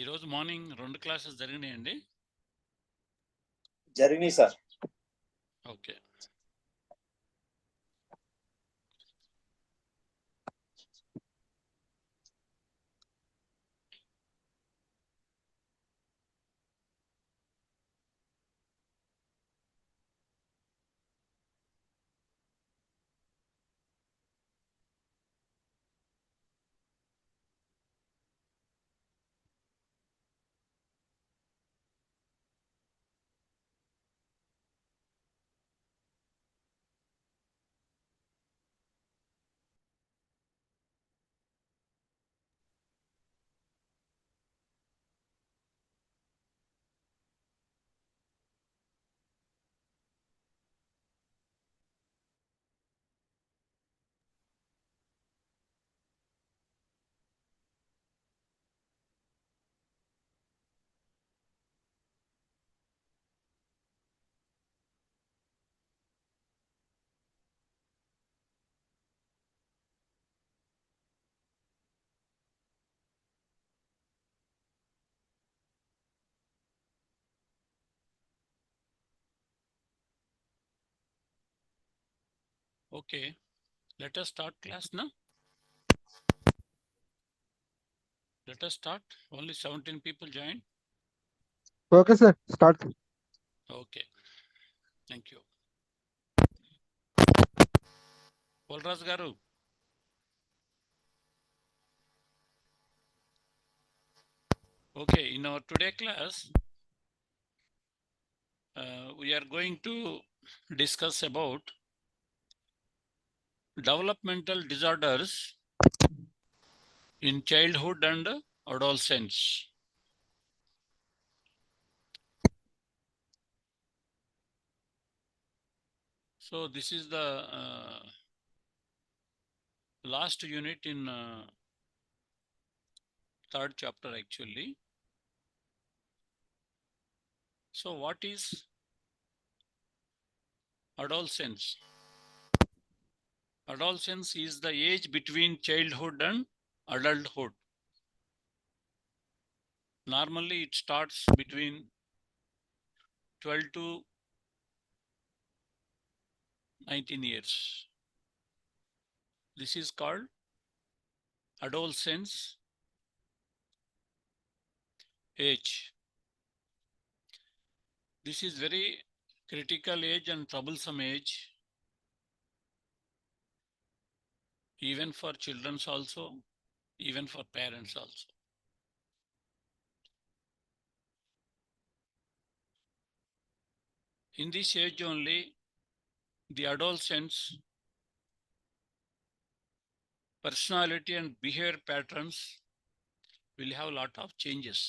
ఈరోజు morning 2 classes జరిగినాయండి. జరిగినాయి sir. Okay. Okay, let us start class now. Let us start. Only 17 people joined. Okay, sir. Start. Okay. Thank you. Polraj garu. Okay, in our today class, we are going to discuss about developmental disorders in childhood and adolescence. So this is the last unit in third chapter actually. So what is adolescence? Adolescence is the age between childhood and adulthood. Normally it starts between 12 to 19 years. This is called adolescence age. This is very critical age and troublesome age, even for children also, even for parents also. In this age only, the adolescents' personality and behavior patterns will have a lot of changes.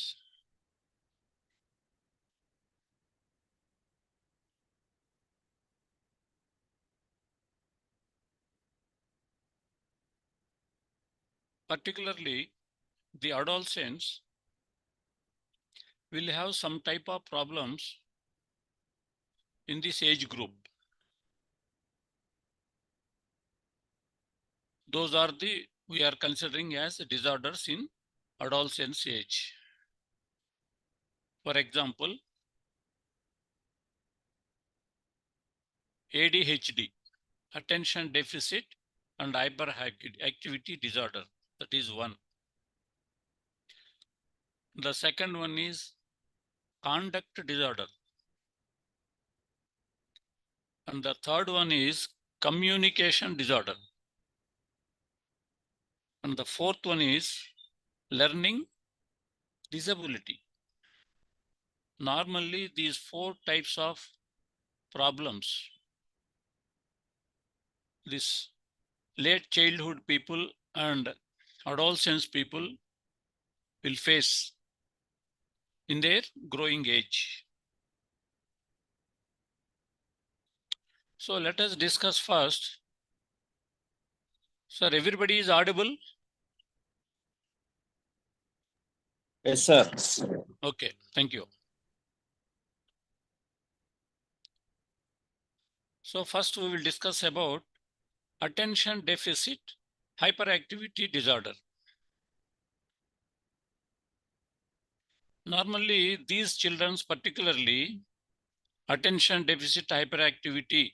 Particularly, the adolescents will have some type of problems in this age group. Those are the we are considering as disorders in adolescence age. For example, ADHD, attention deficit and hyperactivity disorder. That is one. The second one is conduct disorder. And the third one is communication disorder. And the fourth one is learning disability. Normally, these four types of problems, this late childhood people and adolescence people will face in their growing age. So let us discuss first. Sir, everybody is audible? Yes, sir. Okay, thank you. So first we will discuss about attention deficit hyperactivity disorder. Normally, these children, particularly attention deficit hyperactivity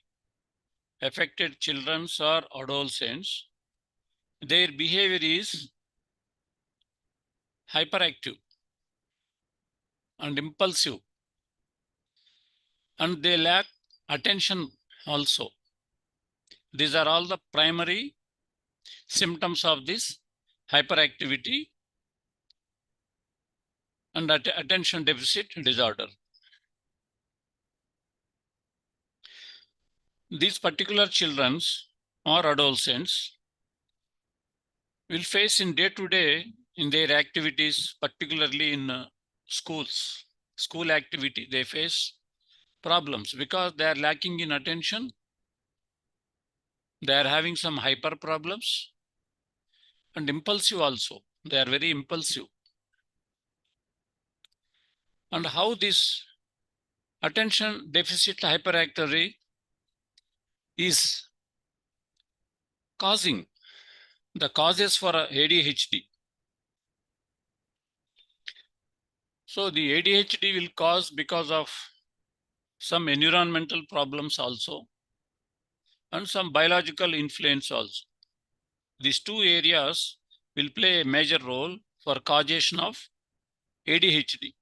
affected children or adolescents, their behavior is hyperactive and impulsive, and they lack attention also. These are all the primary symptoms of this hyperactivity and attention deficit disorder. These particular children or adolescents will face in day-to-day in their activities, particularly in school activity, they face problems because they are lacking in attention. They are having some hyper problems and impulsive also. They are very impulsive. And how this attention deficit hyperactivity is causing the causes for ADHD. So the ADHD will cause because of some environmental problems also and some biological influence also. These two areas will play a major role for causation of ADHD.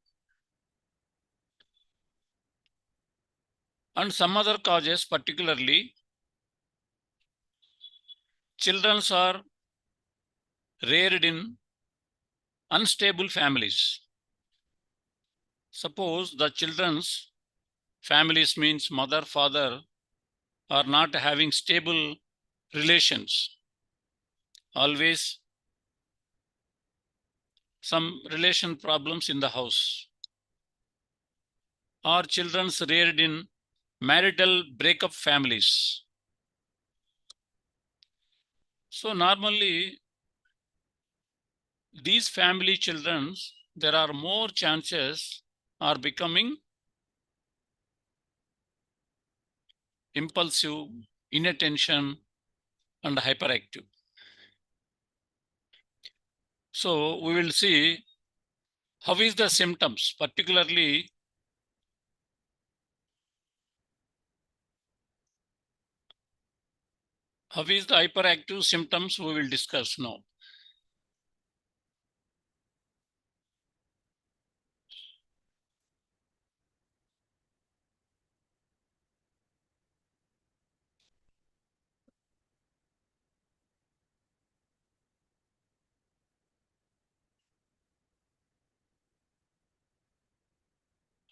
And some other causes, particularly children are reared in unstable families. Suppose the children's families means mother, father are not having stable relations. Always some relation problems in the house. Or children's reared in marital breakup families. So normally these family children, there are more chances are becoming impulsive, inattention, and hyperactive. So we will see how is the symptoms, particularly how is the hyperactive symptoms we will discuss now.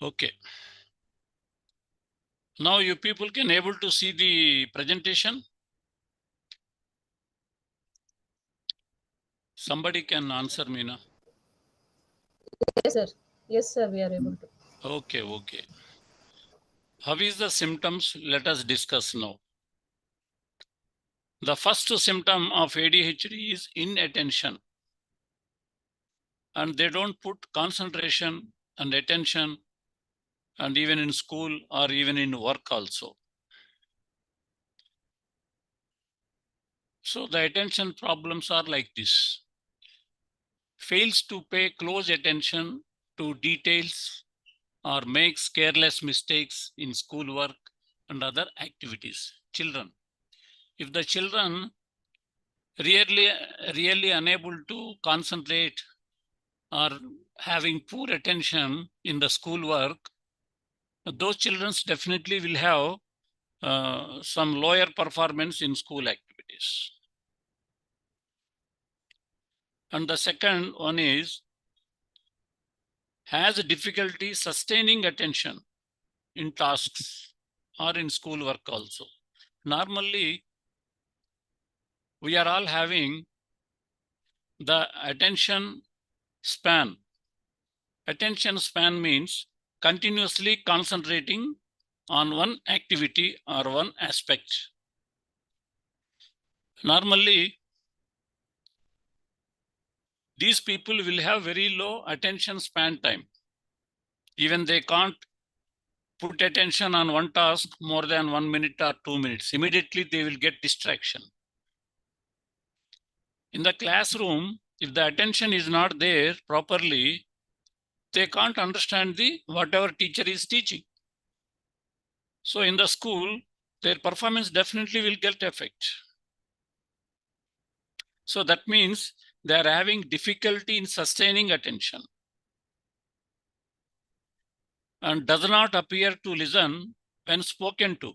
Okay. Now you people can able to see the presentation. Somebody can answer me now. Yes, sir. Yes, sir, we are able to. Okay, okay. How is the symptoms? Let us discuss now. The first symptom of ADHD is inattention. And they don't put concentration and attention, and even in school or even in work also. So the attention problems are like this. Fails to pay close attention to details or makes careless mistakes in schoolwork and other activities. Children. If the children really unable to concentrate or having poor attention in the schoolwork, those children definitely will have some lower performance in school activities. And the second one is has difficulty sustaining attention in tasks or in schoolwork also. Normally, we are all having the attention span. Attention span means continuously concentrating on one activity or one aspect. Normally, these people will have very low attention span time. Even they can't put attention on one task more than 1 minute or 2 minutes. Immediately they will get distraction. In the classroom, if the attention is not there properly, they can't understand whatever teacher is teaching. So in the school, their performance definitely will get affect. So that means they are having difficulty in sustaining attention and does not appear to listen when spoken to.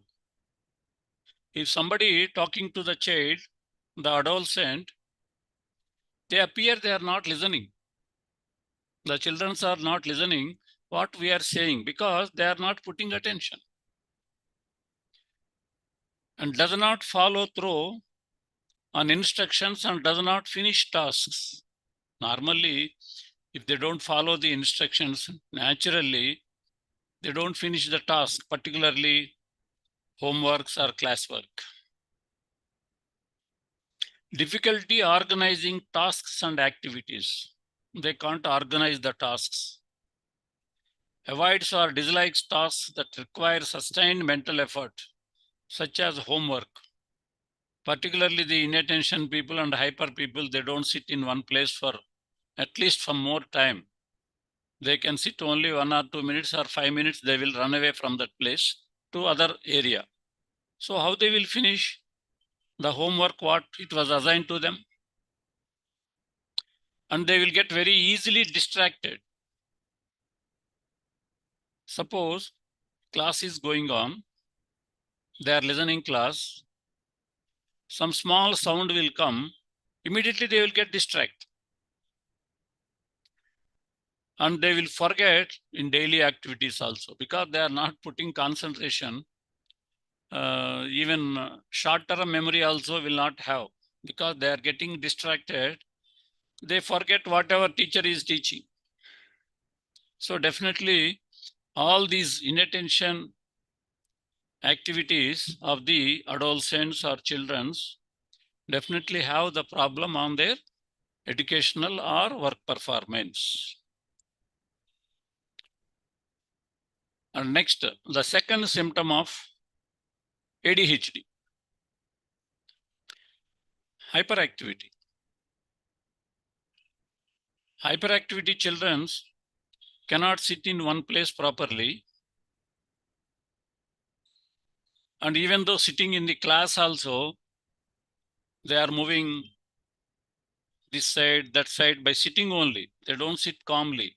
If somebody talking to the child, the adolescent, they appear they are not listening. The children are not listening what we are saying because they are not putting attention and does not follow through on instructions and does not finish tasks. Normally, if they don't follow the instructions, naturally, they don't finish the task, particularly homeworks or classwork. Difficulty organizing tasks and activities. They can't organize the tasks. Avoids or dislikes tasks that require sustained mental effort, such as homework. Particularly the inattention people and hyper people, they don't sit in one place for at least for more time. They can sit only 1 or 2 minutes or 5 minutes, they will run away from that place to other area. So how they will finish the homework what it was assigned to them? And they will get very easily distracted. Suppose class is going on, they are listening class, some small sound will come, immediately they will get distracted. And they will forget in daily activities also because they are not putting concentration. Even short-term memory also will not have because they are getting distracted. They forget whatever teacher is teaching. So definitely all these inattention activities of the adolescents or children's definitely have the problem on their educational or work performance. And next, the second symptom of ADHD, hyperactivity. Hyperactivity children cannot sit in one place properly. And even though sitting in the class also, they are moving this side, that side by sitting only. They don't sit calmly.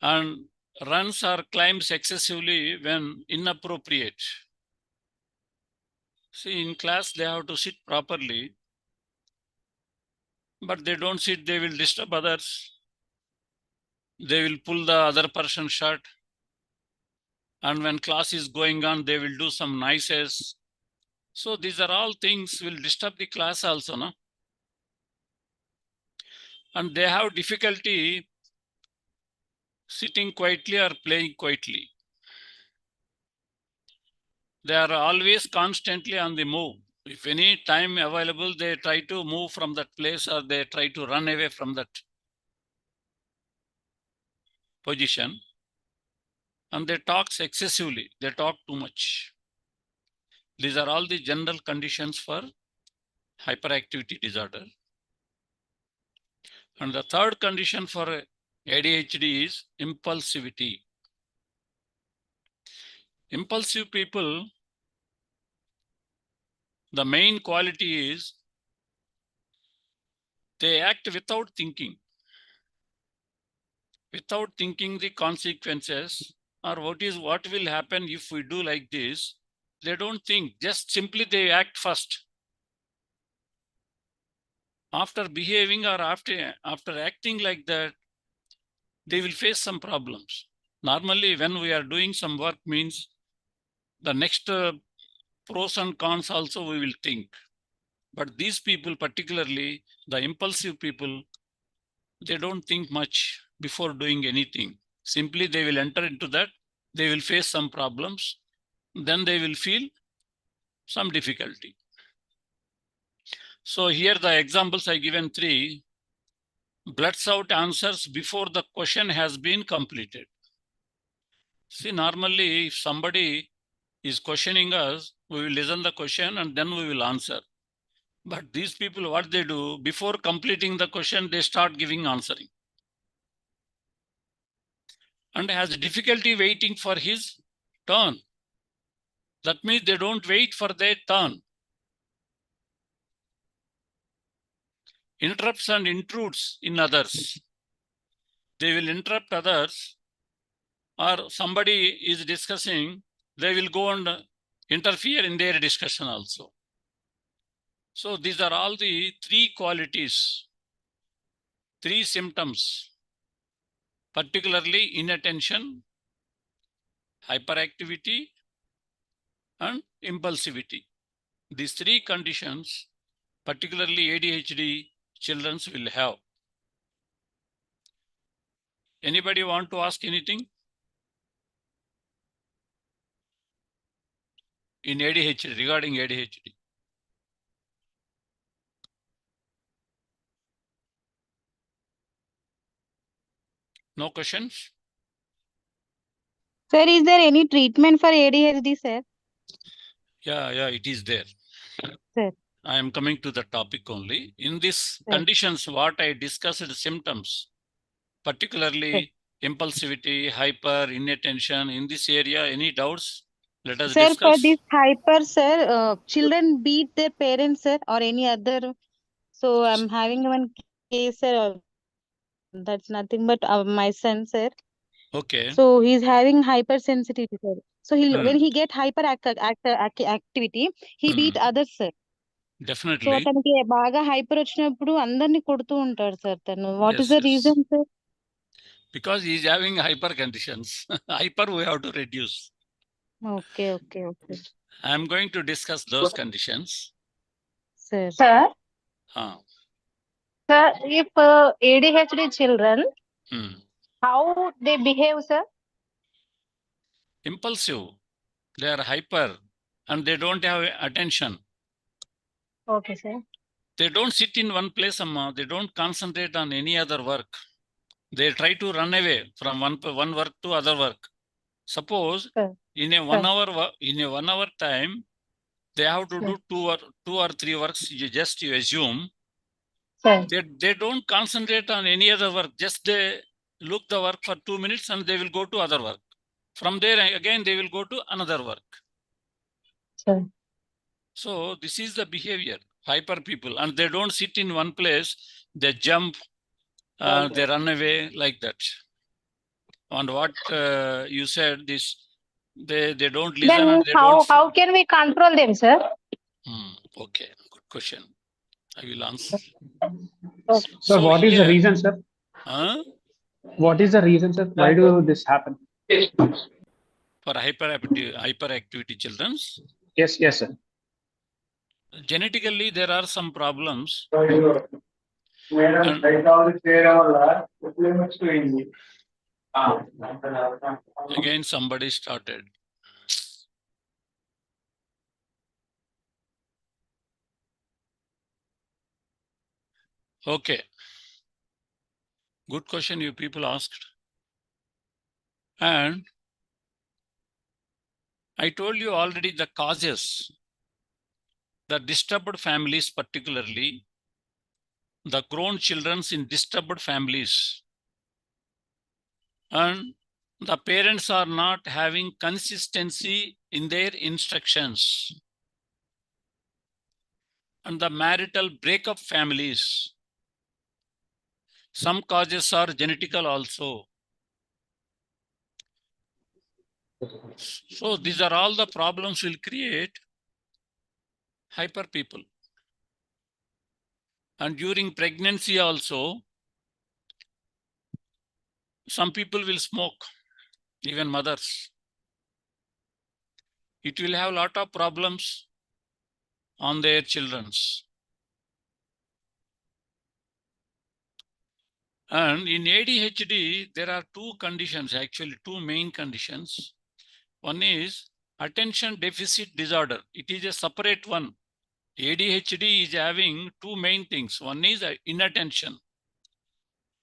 And runs or climbs excessively when inappropriate. See, in class, they have to sit properly, but they don't sit, they will disturb others. They will pull the other person's shirt. And when class is going on, they will do some noises. So these are all things will disturb the class also, no? And they have difficulty sitting quietly or playing quietly. They are always constantly on the move. If any time available, they try to move from that place or they try to run away from that position. And they talk excessively. They talk too much. These are all the general conditions for hyperactivity disorder. And the third condition for ADHD is impulsivity. Impulsive people, the main quality is they act without thinking the consequences or what will happen if we do like this. They don't think, just simply they act first. After behaving or after acting like that, they will face some problems. Normally, when we are doing some work means the next pros and cons also we will think. But these people, particularly the impulsive people, they don't think much before doing anything. Simply they will enter into that, they will face some problems, then they will feel some difficulty. So here the examples I given 3, blurts out answers before the question has been completed. See, normally if somebody is questioning us, we will listen the question and then we will answer. But these people, what they do, before completing the question, they start answering. and has difficulty waiting for his turn. That means they don't wait for their turn. Interrupts and intrudes in others. They will interrupt others, or somebody is discussing, they will go and interfere in their discussion also. So these are all the three qualities, three symptoms, particularly inattention, hyperactivity, and impulsivity. These three conditions, particularly ADHD children will have. Anybody want to ask anything? In ADHD, regarding ADHD. No questions? Sir, is there any treatment for ADHD, sir? Yeah, it is there. Sir. I am coming to the topic only. In these Sir. conditions, what I discussed symptoms, particularly impulsivity, hyper, inattention, in this area, any doubts? Let us Sir, discuss. for this hyper, sir, children beat their parents, sir, or any other. So I'm having one case, sir. That's nothing but my son, sir. Okay. So he's having hypersensitivity, sir. So when he get activity, he beat others, sir. So Definitely. అతనికి బాగా hyper వచ్చినప్పుడు అందరిని కొడుతూ ఉంటాడు sir తను. What is Yes, the yes. reason, sir? Because he is having hyper conditions. Hyper we have to reduce. Okay. I am going to discuss those conditions. Sir. Sir, Ah. sir, if ADHD children, how they behave, sir? Impulsive. They are hyper and they don't have attention. Okay, sir. They don't sit in one place, Amma. They don't concentrate on any other work. They try to run away from one work to other work. Suppose in a 1 hour time, they have to do two or three works. You assume. Sir. They don't concentrate on any other work. Just they look the work for 2 minutes and they will go to other work. From there again they will go to another work. Sir. So this is the behavior, hyper people, and they don't sit in one place. They jump, they run away like that. And what you said, this they don't listen. Then and they don't. How can we control them, sir? Okay, good question. I will answer. Okay. So what is the reason, sir? What is the reason, sir? Why do this happen? For hyperactivity children? Yes, sir. Genetically, there are some problems. Again, somebody started. Okay. Good question you people asked. And I told you already the causes. The disturbed families, particularly the grown children in disturbed families, and the parents are not having consistency in their instructions, and the marital breakup families. Some causes are genetical also. So these are all the problems will create hyper people. And during pregnancy also, some people will smoke, even mothers. It will have a lot of problems on their children. And in ADHD, there are two conditions, actually two main conditions. One is attention deficit disorder. It is a separate one. ADHD is having two main things. One is inattention.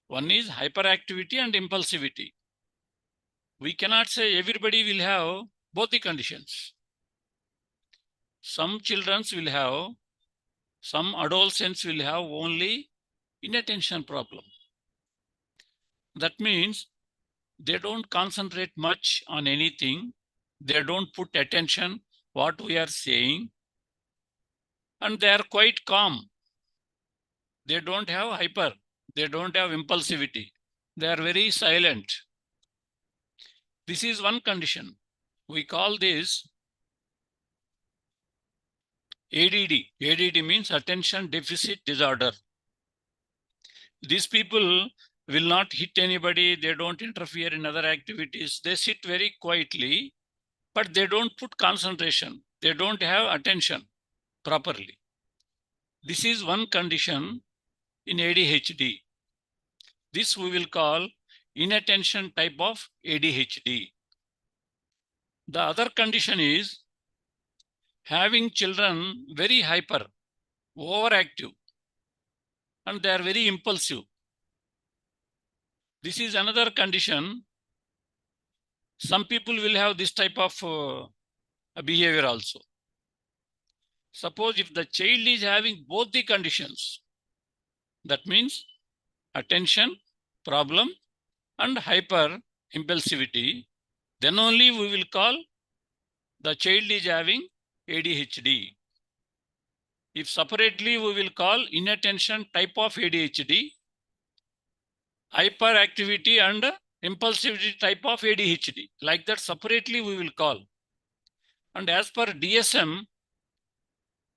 One is hyperactivity and impulsivity. We cannot say everybody will have both the conditions. Some children will have, some adolescents will have only inattention problem. That means they don't concentrate much on anything. They don't put attention what we are saying. And they are quite calm. They don't have hyper. They don't have impulsivity. They are very silent. This is one condition. We call this ADD. ADD means attention deficit disorder. These people will not hit anybody. They don't interfere in other activities. They sit very quietly, but they don't put concentration. They don't have attention properly. This is one condition in ADHD. This we will call inattention type of ADHD. The other condition is having children very hyper, overactive, and they are very impulsive. This is another condition. Some people will have this type of behavior also. Suppose if the child is having both the conditions, that means attention problem and hyper impulsivity, then only we will call the child is having ADHD. If separately we will call inattention type of ADHD, hyperactivity and impulsivity type of ADHD. Like that separately we will call. And as per DSM,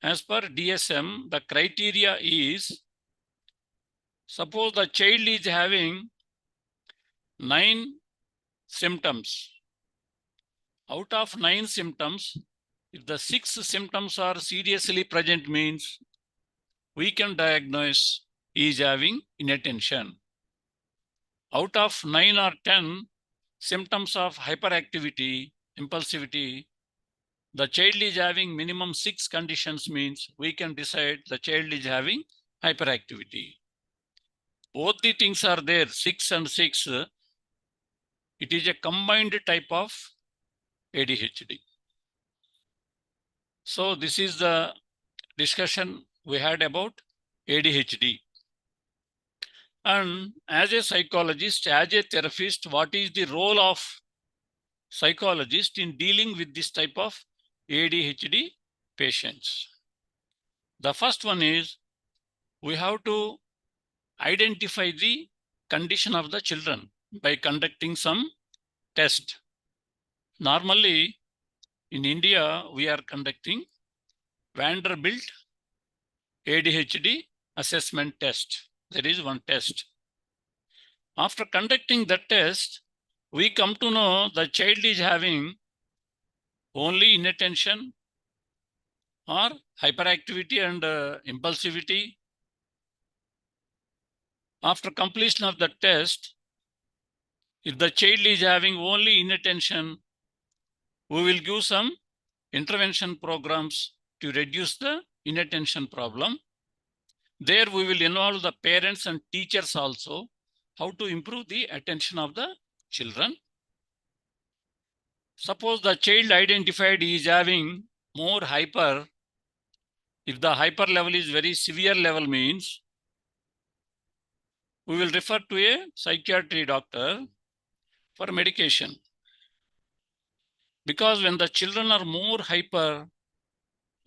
the criteria is, suppose the child is having 9 symptoms. Out of 9 symptoms, if the 6 symptoms are seriously present, means we can diagnose he is having inattention. Out of 9 or 10 symptoms of hyperactivity, impulsivity, the child is having minimum 6 conditions, means we can decide the child is having hyperactivity. Both the things are there, 6 and 6. It is a combined type of ADHD. So this is the discussion we had about ADHD. And as a psychologist, as a therapist, what is the role of psychologist in dealing with this type of ADHD patients? The first one is we have to identify the condition of the children by conducting some test. Normally, in India, we are conducting Vanderbilt ADHD assessment test. There is one test. After conducting that test, we come to know the child is having only inattention or hyperactivity and impulsivity. After completion of the test, if the child is having only inattention, we will give some intervention programs to reduce the inattention problem. There we will involve the parents and teachers also, how to improve the attention of the children. Suppose the child identified is having more hyper. If the hyper level is very severe level, means we will refer to a psychiatry doctor for medication. Because when the children are more hyper,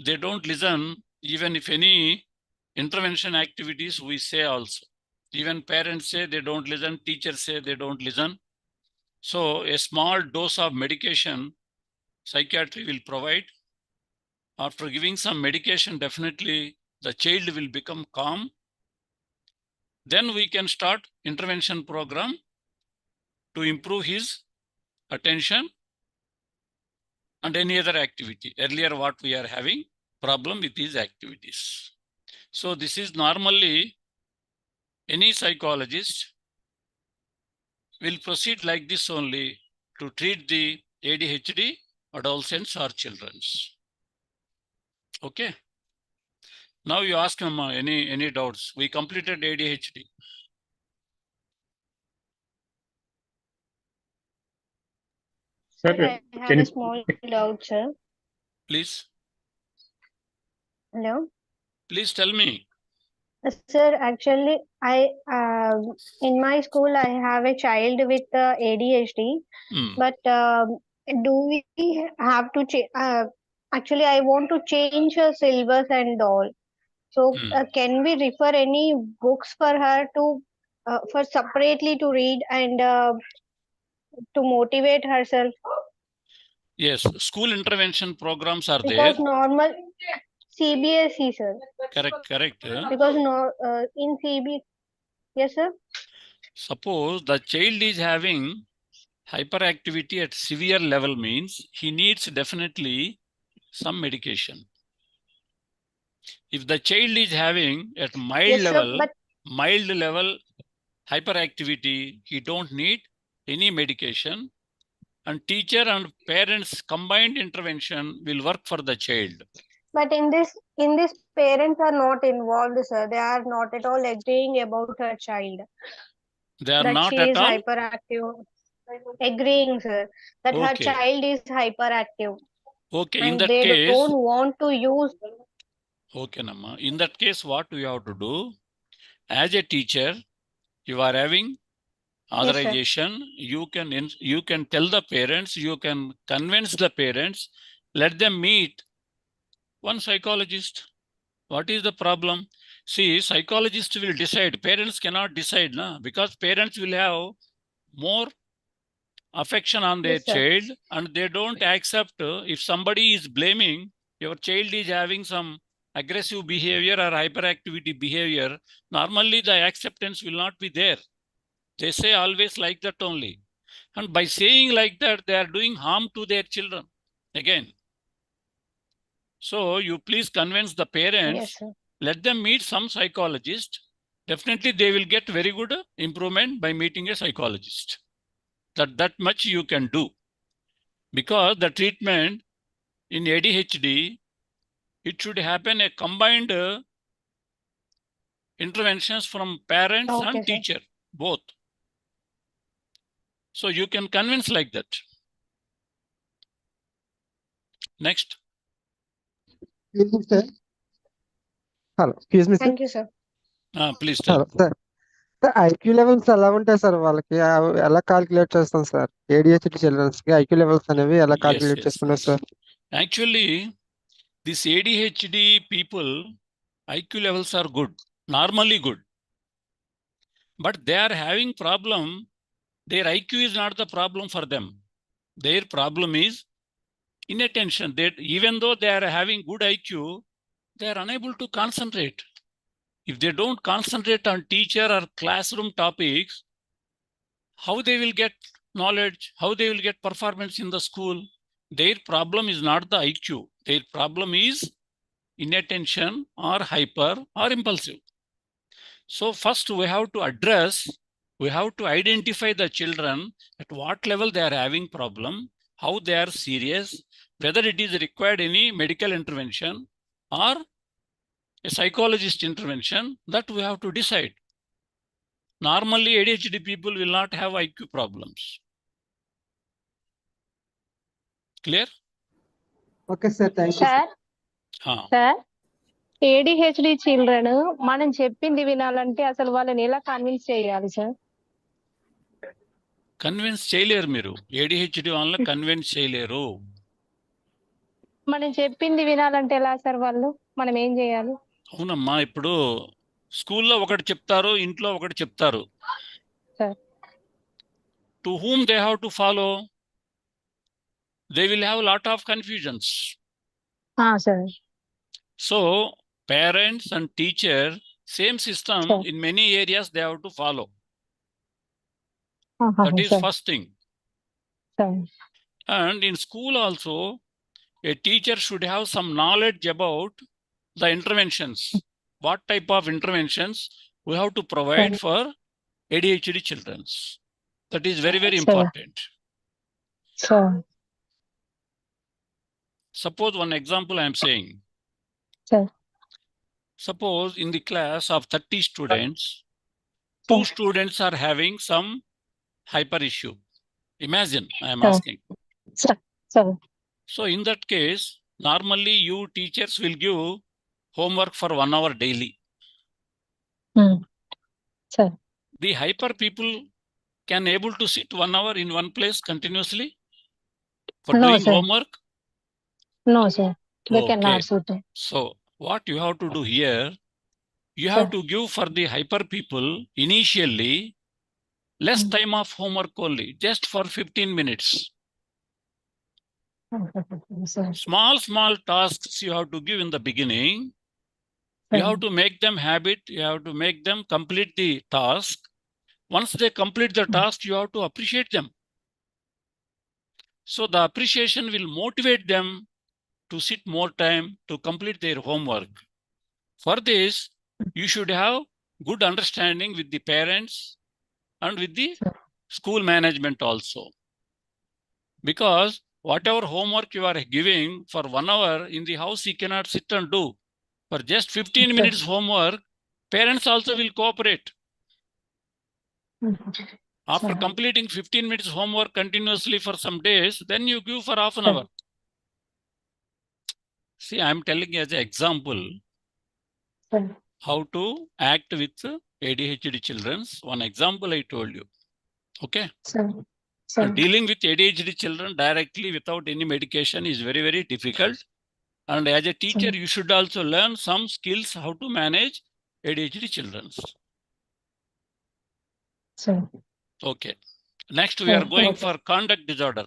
they don't listen, even if any intervention activities we say also. Even parents say they don't listen, teachers say they don't listen. So a small dose of medication, psychiatry will provide. After giving some medication, definitely the child will become calm. Then we can start intervention program to improve his attention and any other activity. Earlier what we are having problem with these activities. So this is normally any psychologist will proceed like this only to treat the ADHD adolescents or children. Okay. Now you ask him any doubts. We completed ADHD. Sir, I have can a you small doubt, sir. Please, Hello. please tell me. Sir, actually, I in my school, I have a child with ADHD, but do we have to change? Actually, I want to change her syllabus and all. So, can we refer any books for her to for separately to read and to motivate herself? Yes, school intervention programs are there. Because normal CBSE, sir. Correct. Because in CB, yes, sir. Suppose the child is having hyperactivity at severe level means he needs definitely some medication. If the child is having at mild level hyperactivity, he don't need any medication, and teacher and parents combined intervention will work for the child. But in this, parents are not involved, sir. They are not at all agreeing about her child. They are that not she at is all hyperactive. Agreeing, sir, that her Okay. child is hyperactive. Okay, in And that they case, don't want to use. okay, Namma. In that case, what we have to do? As a teacher, you are having authorization. You can tell the parents, you can convince the parents, let them meet one psychologist. What is the problem? See, psychologist will decide. Parents cannot decide, na? Because parents will have more affection on their child, and they don't accept if somebody is blaming your child is having some aggressive behavior or hyperactivity behavior. Normally, the acceptance will not be there. They say always like that only. And by saying like that, they are doing harm to their children again. So you please convince the parents, let them meet some psychologist. Definitely they will get very good improvement by meeting a psychologist. That much you can do. Because the treatment in ADHD, it should happen a combined interventions from parents and teacher, both. So you can convince like that. Next. Sir. Hello, excuse me, sir. Thank you, sir. Please tell. Hello, sir. The IQ levels ఎలా ఉంటాయి sir వాళ్ళకి ఎలా calculate చేస్తాం sir ADHD children's కి IQ levels అనేవి ఎలా calculate చేసుకున్నారు sir Actually, this ADHD people IQ levels are good, normally good, but they are having problem. Their IQ is not the problem for them. Their problem is inattention. That even though they are having good IQ, they are unable to concentrate. If they don't concentrate on teacher or classroom topics, how they will get knowledge, how they will get performance in the school? Their problem is not the IQ. Their problem is inattention or hyper or impulsive. So first we have to address, we have to identify the children at what level they are having problem, how they are serious, whether it is required any medical intervention or a psychologist intervention, that we have to decide. Normally, ADHD people will not have IQ problems. Clear? Okay, sir. Thank you. Sir, ADHD children, మనం చెప్పింది వినాలంటే అసలు వాళ్ళని ఎలా convince చేయాలి sir? Convince చేయలేరు మీరు. ADHD వాళ్ళని కన్విన్స్ చేయలేరు. మనం చెప్పింది వినాలంటే ఎలా సార్ వాళ్ళు? మనం ఏం చేయాలి? అవునమ్మా, ఇప్పుడు స్కూల్లో ఒకటి చెప్తారు, ఇంట్లో ఒకటి చెప్తారు. To whom they have to follow? They will have a lot of confusions. Sir. So parents and teacher, same system in many areas they have to follow. That is first thing. And in school also, a teacher should have some knowledge about the interventions. What type of interventions we have to provide for ADHD children. That is very, very important. Suppose one example I am saying. Suppose in the class of 30 students, 2 students are having some hyper issue. Imagine, I am asking. So in that case, normally you teachers will give homework for 1 hour daily. the hyper people can able to sit 1 hour in one place continuously for No, doing sir. homework? No, sir. They Okay. cannot sit. So what you have to do here, you Sir. have to give for the hyper people initially less time of homework only, just for 15 minutes. Sir. Small tasks you have to give in the beginning. You have to make them habit. You have to make them complete the task. Once they complete the task, you have to appreciate them. So the appreciation will motivate them to sit more time to complete their homework. For this, you should have good understanding with the parents and with the school management also. Because whatever homework you are giving for 1 hour in the house, he cannot sit and do. For just 15 minutes homework, parents also will cooperate. After completing 15 minutes homework continuously for some days, then you give for half an hour. See, I am telling you as an example how to act with ADHD children. One example I told you. Okay. And dealing with ADHD children directly without any medication is very, very difficult. And as a teacher, you should also learn some skills how to manage ADHD children. Okay. Next, we are going for conduct disorder.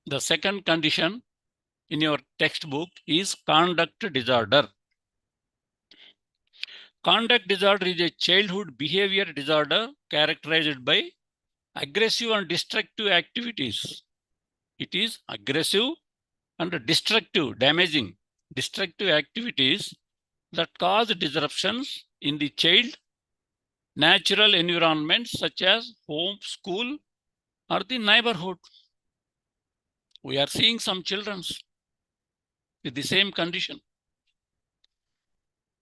The second condition in your textbook is conduct disorder. Conduct disorder is a childhood behavior disorder characterized by aggressive and destructive activities. It is aggressive and destructive, damaging, destructive activities that cause disruptions in the child natural environments such as home, school, or the neighborhood. We are seeing some children with the same condition.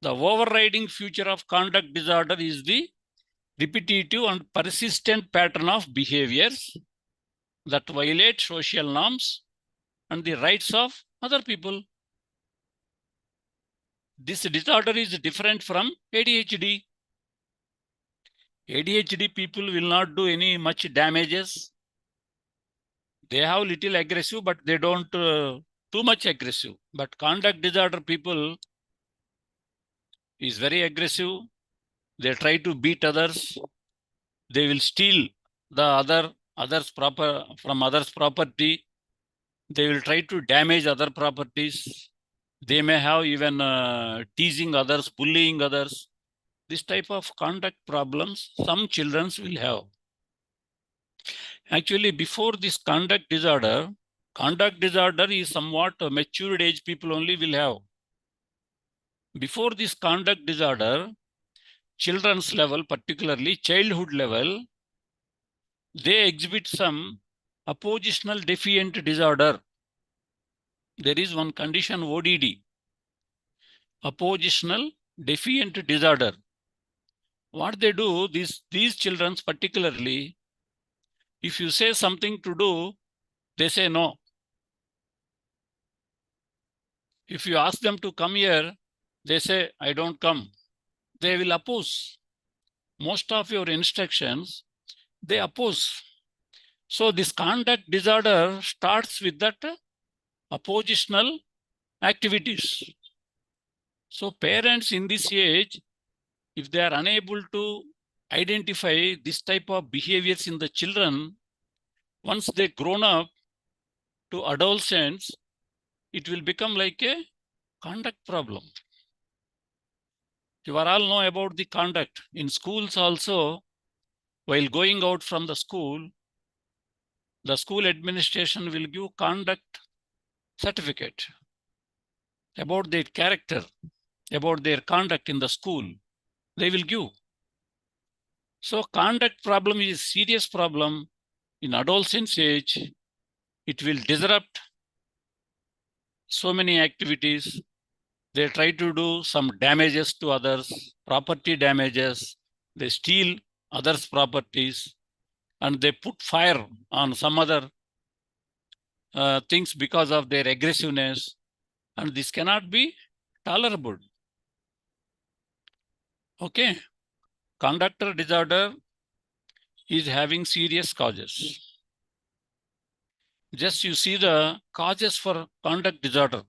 The overriding feature of conduct disorder is the repetitive and persistent pattern of behaviors that violate social norms and the rights of other people. This disorder is different from ADHD. ADHD people will not do any much damages. They have little aggressive, but they don't too much aggressive. But conduct disorder people is very aggressive. They try to beat others. They will steal the others property. They will try to damage other properties. They may have even teasing others, bullying others. This type of conduct problems some children will have. Actually, before this conduct disorder is somewhat matured age people only will have. Before this conduct disorder, children's level, particularly childhood level, they exhibit some oppositional defiant disorder. There is one condition, ODD, oppositional defiant disorder. What they do, these children particularly, if you say something to do, they say no. If you ask them to come here, they say, I don't come. They will oppose. Most of your instructions, they oppose. So this conduct disorder starts with that oppositional activities. So parents in this age, if they are unable to identify this type of behaviors in the children, once they grown up to adolescents, it will become like a conduct problem. You are all know about the conduct. In schools also, while going out from the school administration will give conduct certificate about their character, about their conduct in the school. They will give. So conduct problem is a serious problem in adolescence age. It will disrupt so many activities. They try to do some damages to others, property damages. They steal others' properties, and they put fire on some other things because of their aggressiveness. And this cannot be tolerable. Okay. Conduct disorder is having serious causes. Just you see the causes for conduct disorder.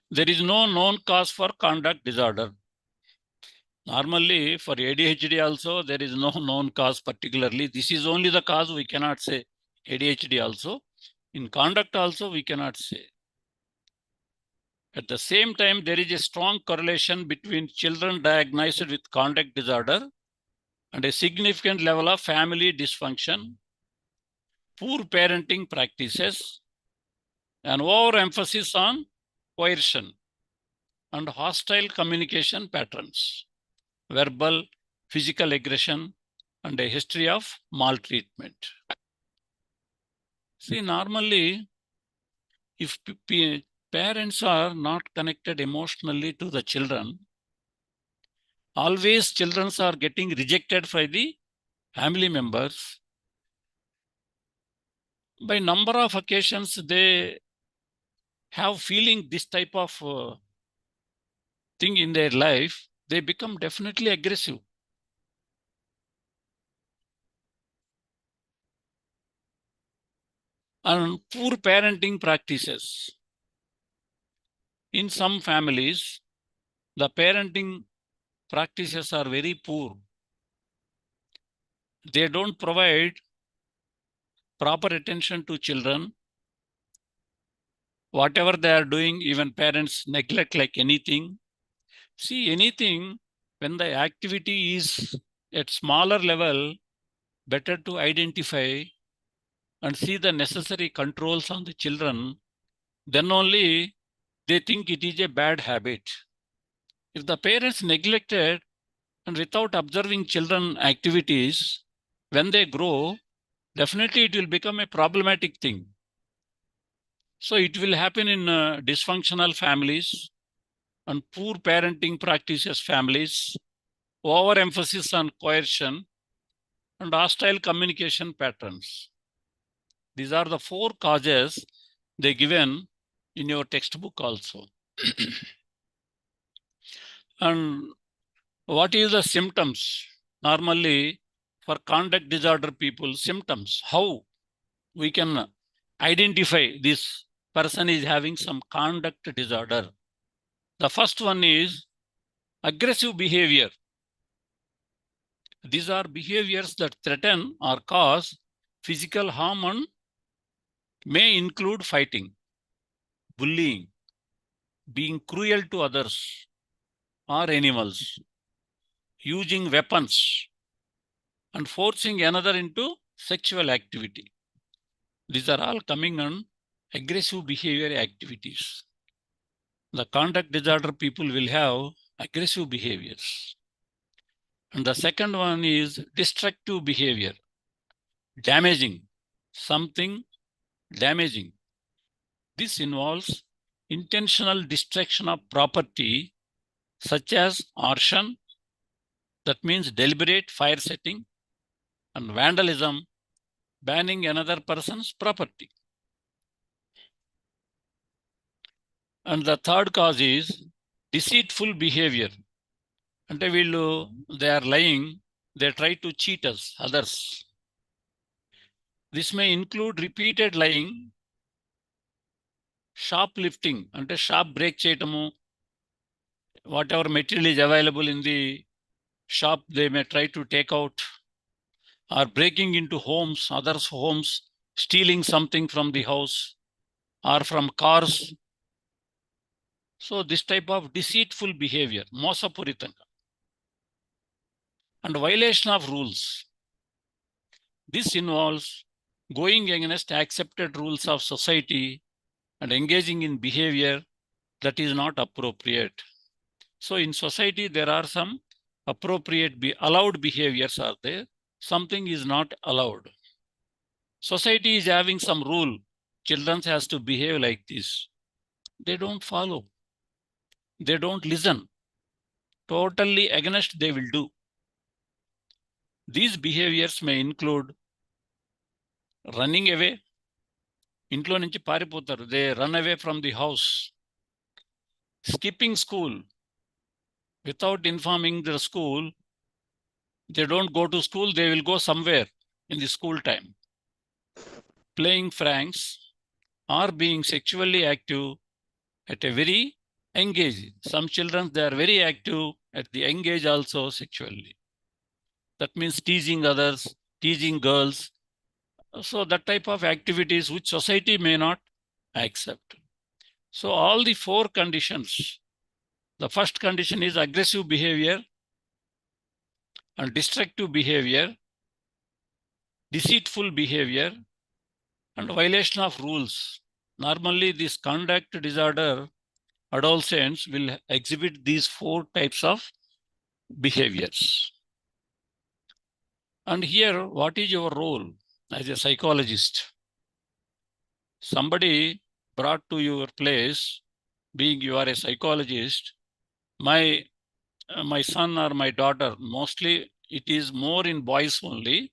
There is no known cause for conduct disorder. Normally, for ADHD also, there is no known cause particularly. This is only the cause, we cannot say. ADHD also. In conduct also, we cannot say. At the same time, there is a strong correlation between children diagnosed with conduct disorder and a significant level of family dysfunction, poor parenting practices, and overemphasis on coercion and hostile communication patterns, verbal, physical aggression, and a history of maltreatment. See, normally, if parents are not connected emotionally to the children, always children are getting rejected by the family members. By number of occasions, they have feeling this type of thing in their life, they become definitely aggressive. And poor parenting practices. In some families, the parenting practices are very poor. They don't provide proper attention to children. Whatever they are doing, even parents neglect like anything. See, anything, when the activity is at smaller level, better to identify and see the necessary controls on the children, then only they think it is a bad habit. If the parents neglected and without observing children activities, when they grow, definitely it will become a problematic thing. So it will happen in dysfunctional families and poor parenting practices families, overemphasis on coercion, and hostile communication patterns. These are the 4 causes they given in your textbook also. And what is the symptoms? Normally, for conduct disorder people, symptoms, how we can identify this person is having some conduct disorder. The first one is aggressive behavior. These are behaviors that threaten or cause physical harm and may include fighting, bullying, being cruel to others or animals, using weapons, and forcing another into sexual activity. These are all coming on aggressive behavior activities. The conduct disorder people will have aggressive behaviors. And the second one is destructive behavior, damaging, something damaging. This involves intentional destruction of property such as arson, that means deliberate fire setting, and vandalism, banning another person's property. And the third cause is deceitful behavior. Ante veelu, they are lying, they try to cheat us, others. This may include repeated lying, shoplifting, ante shop break cheyatamu, whatever material is available in the shop, they may try to take out, or breaking into homes, others' homes, stealing something from the house or from cars. So this type of deceitful behavior, mosapuritanka, and violation of rules. This involves going against accepted rules of society and engaging in behavior that is not appropriate. So in society, there are some appropriate, allowed behaviors are there. Something is not allowed. Society is having some rule. Children has to behave like this. They don't follow. They don't listen. Totally against they will do. These behaviors may include running away. Intlo nunchi paripotaru. They run away from the house. Skipping school without informing the school They don't go to school, they will go somewhere in the school time, playing pranks or being sexually active at a very young age. Some children, they are very active at the young age also sexually. That means teasing others, teasing girls. So that type of activities which society may not accept. So all the four conditions. The first condition is aggressive behavior and destructive behavior, deceitful behavior, and violation of rules. Normally, this conduct disorder adolescents will exhibit these four types of behaviors. And here, what is your role as a psychologist? Somebody brought to your place, being you are a psychologist, my son or my daughter, mostly it is more in boys only.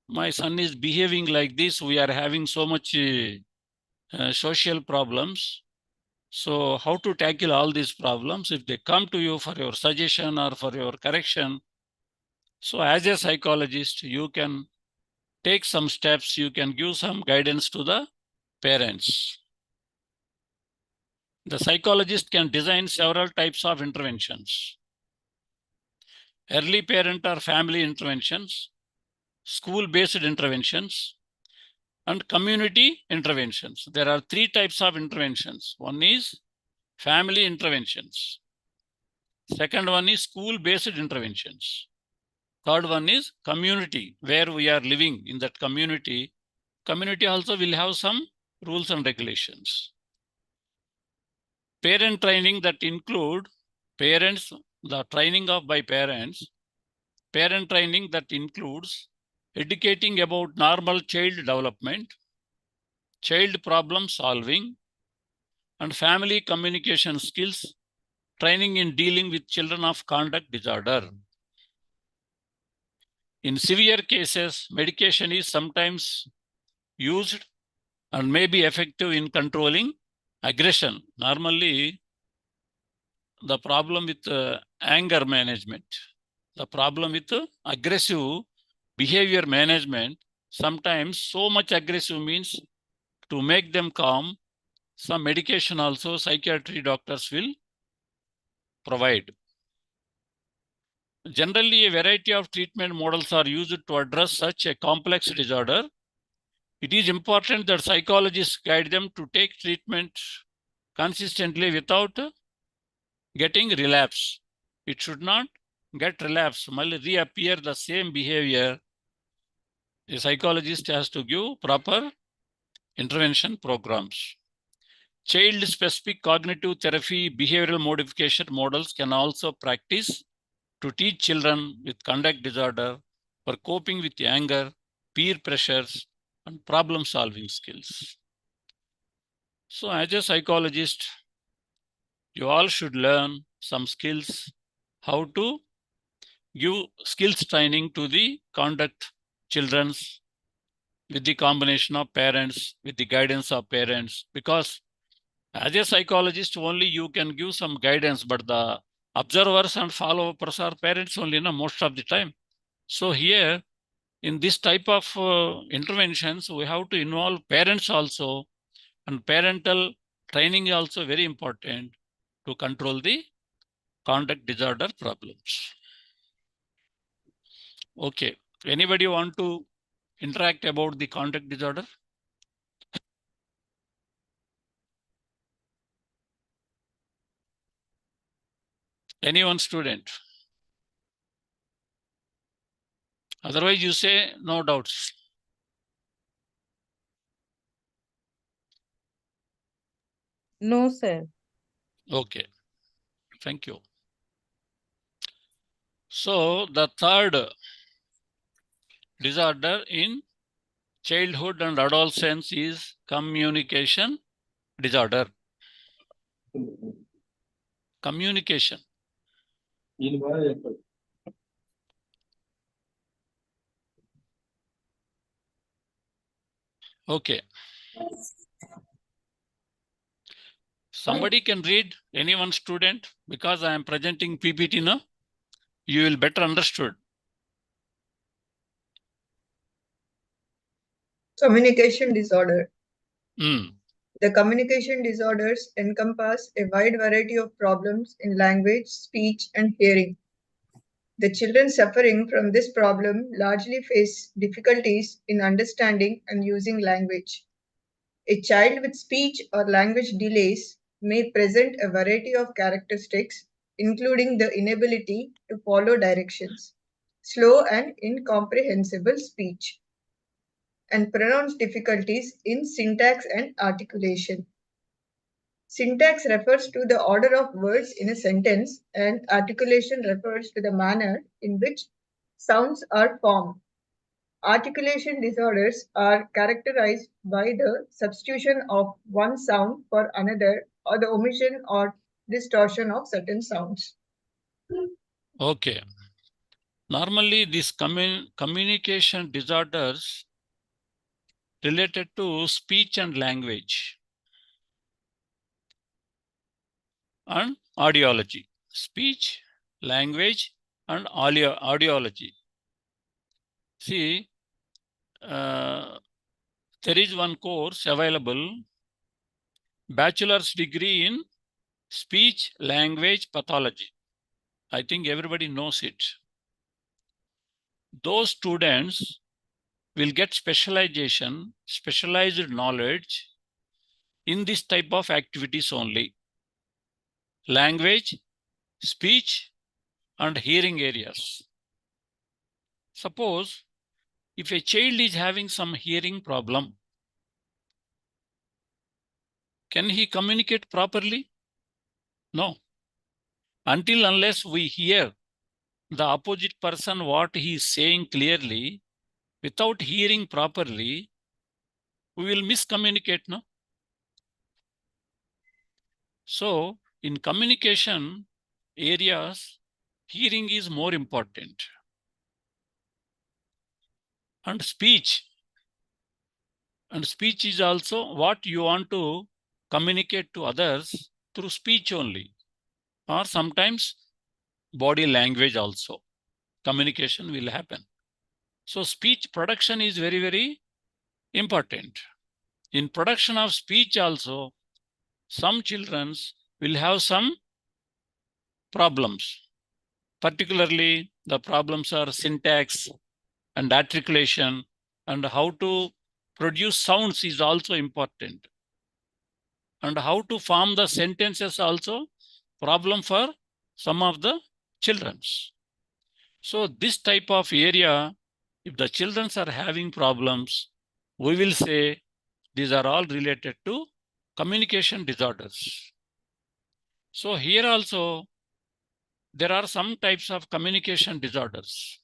My son is behaving like this. We are having so much social problems. So how to tackle all these problems? If they come to you for your suggestion or for your correction, so as a psychologist, you can take some steps, you can give some guidance to the parents. The psychologist can design several types of interventions. Early parent or family interventions, school-based interventions, and community interventions. There are three types of interventions. One is family interventions. Second one is school-based interventions. Third one is community, where we are living in that community. Community also will have some rules and regulations. Parent training that include parents, the training of by parents, parent training that includes educating about normal child development, child problem solving, and family communication skills, training in dealing with children of conduct disorder. In severe cases, medication is sometimes used and may be effective in controlling aggression. Normally, the problem with anger management, the problem with aggressive behavior management, sometimes so much aggressive means to make them calm, some medication also psychiatry doctors will provide. Generally, a variety of treatment models are used to address such a complex disorder. It is important that psychologists guide them to take treatment consistently without getting relapse. It should not get relapse, will reappear the same behavior. A psychologist has to give proper intervention programs. Child-specific cognitive therapy behavioral modification models can also practice to teach children with conduct disorder for coping with anger, peer pressures, and problem-solving skills. So as a psychologist, you all should learn some skills, how to give skills training to the conduct children's with the combination of parents, with the guidance of parents, because as a psychologist, only you can give some guidance, but the observers and followers are parents only, most of the time. So here, in this type of interventions, we have to involve parents also, and parental training is also very important to control the conduct disorder problems. Okay, anybody want to interact about the conduct disorder? Anyone student? Otherwise you say no doubts. No, sir. Okay, thank you. So the third disorder in childhood and adolescence is communication disorder. Communication. Okay. Somebody can read, anyone student, because I am presenting PPT now, you will better understood. Communication disorder. Hmm. The communication disorders encompass a wide variety of problems in language, speech, and hearing. The children suffering from this problem largely face difficulties in understanding and using language. A child with speech or language delays may present a variety of characteristics, including the inability to follow directions, slow and incomprehensible speech, and pronounced difficulties in syntax and articulation. Syntax refers to the order of words in a sentence, and articulation refers to the manner in which sounds are formed. Articulation disorders are characterized by the substitution of one sound for another or the omission or distortion of certain sounds. Okay. Normally, these communication disorders related to speech and language and audiology. Speech, language, and audiology. See, there is one course available, bachelor's degree in speech language pathology. I think everybody knows it. Those students will get specialized knowledge in this type of activities only. Language, speech, and hearing areas. Suppose if a child is having some hearing problem, can he communicate properly? No. Unless we hear the opposite person what he is saying clearly, without hearing properly, we will miscommunicate, no? So, in communication areas, hearing is more important. And speech is also what you want to communicate to others through speech only, or sometimes body language also. Communication will happen. So speech production is very, very important. In production of speech also, some children will have some problems. Particularly, the problems are syntax and articulation, and how to produce sounds is also important. And how to form the sentences also problem for some of the children. So this type of area, if the children are having problems, we will say these are all related to communication disorders. So here also, there are some types of communication disorders.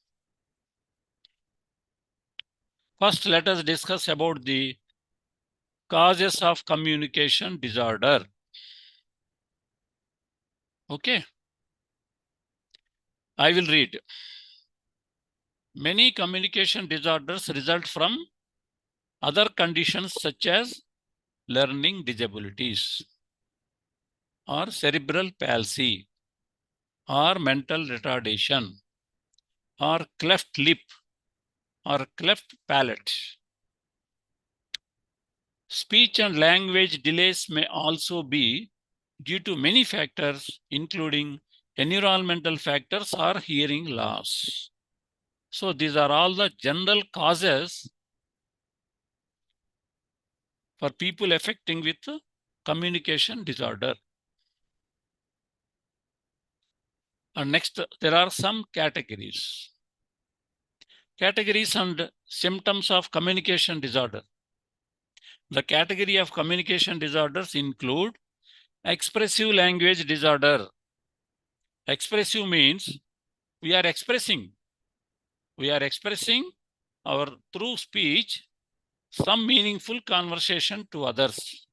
First, let us discuss about the causes of communication disorder. Okay. I will read. Many communication disorders result from other conditions such as learning disabilities, or cerebral palsy, or mental retardation, or cleft lip, or cleft palate. Speech and language delays may also be due to many factors, including environmental factors or hearing loss. So these are all the general causes for people affecting with communication disorder. And next, there are some categories. Categories and symptoms of communication disorder. The category of communication disorders include expressive language disorder. Expressive means we are expressing our through speech some meaningful conversation to others.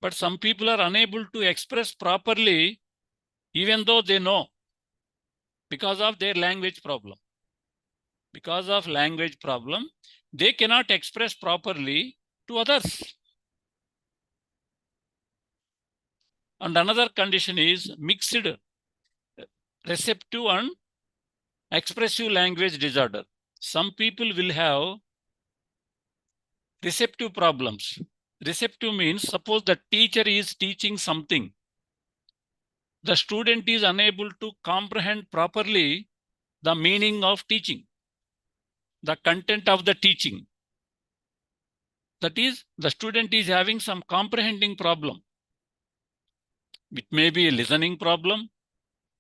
But some people are unable to express properly even though they know, because of their language problem. Because of language problem, they cannot express properly to others. And another condition is mixed receptive and expressive language disorder. Some people will have Receptive problems. Receptive means suppose the teacher is teaching something. The student is unable to comprehend properly the meaning of teaching, the content of the teaching. That is, the student is having some comprehending problem. It may be a listening problem.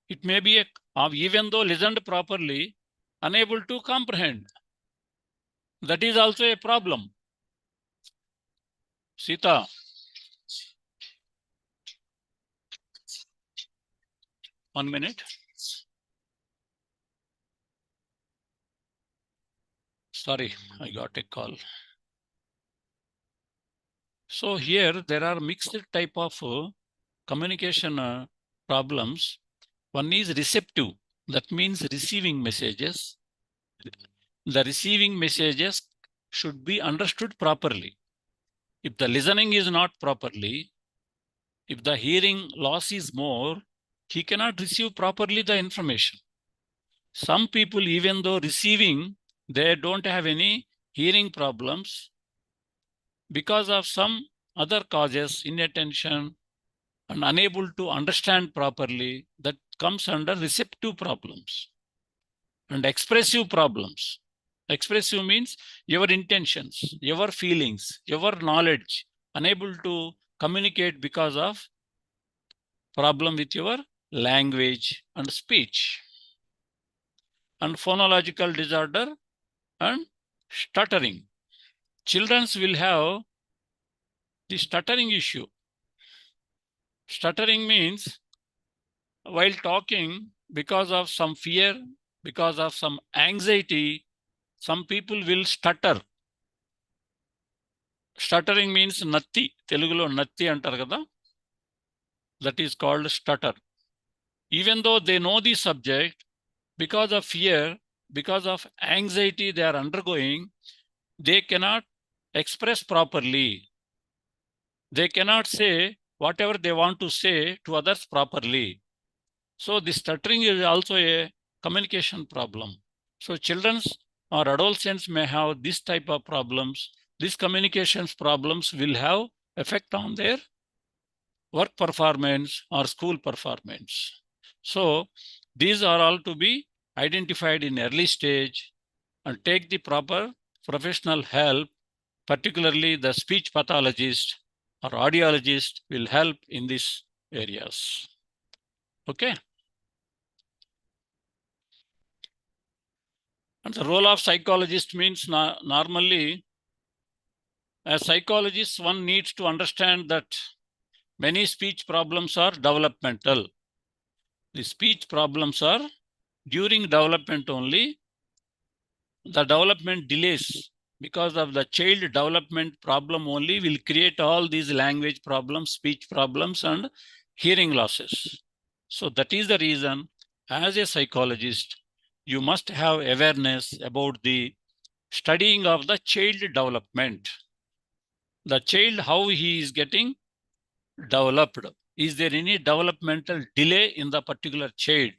It may be even though listened properly, unable to comprehend. That is also a problem. Sita. One minute. Sorry, I got a call. So here there are mixed type of communication problems. One is receptive. That means receiving messages. The receiving messages should be understood properly. If the listening is not properly, if the hearing loss is more, he cannot receive properly the information. Some people, even though receiving, they don't have any hearing problems because of some other causes, inattention, and unable to understand properly. That comes under receptive problems. And expressive problems. Expressive means your intentions, your feelings, your knowledge, unable to communicate because of problem with your language and speech. And phonological disorder and stuttering. Children will have the stuttering issue. Stuttering means while talking, because of some fear, because of some anxiety, some people will stutter. Stuttering means natti. Telugulo natti antaru kada. That is called stutter. Even though they know the subject, because of fear, because of anxiety they are undergoing, they cannot express properly. They cannot say whatever they want to say to others properly. So the stuttering is also a communication problem. So children or adolescents may have this type of problems. These communications problems will have effect on their work performance or school performance. So these are all to be identified in early stage and take the proper professional help, particularly the speech pathologist or audiologist will help in these areas. Okay. And the role of psychologist means normally, as psychologists, one needs to understand that many speech problems are developmental. The speech problems are during development only. The development delays because of the child development problem only will create all these language problems, speech problems, and hearing losses. So that is the reason, as a psychologist, you must have awareness about the studying of the child development. The child, how he is getting developed. Is there any developmental delay in the particular child?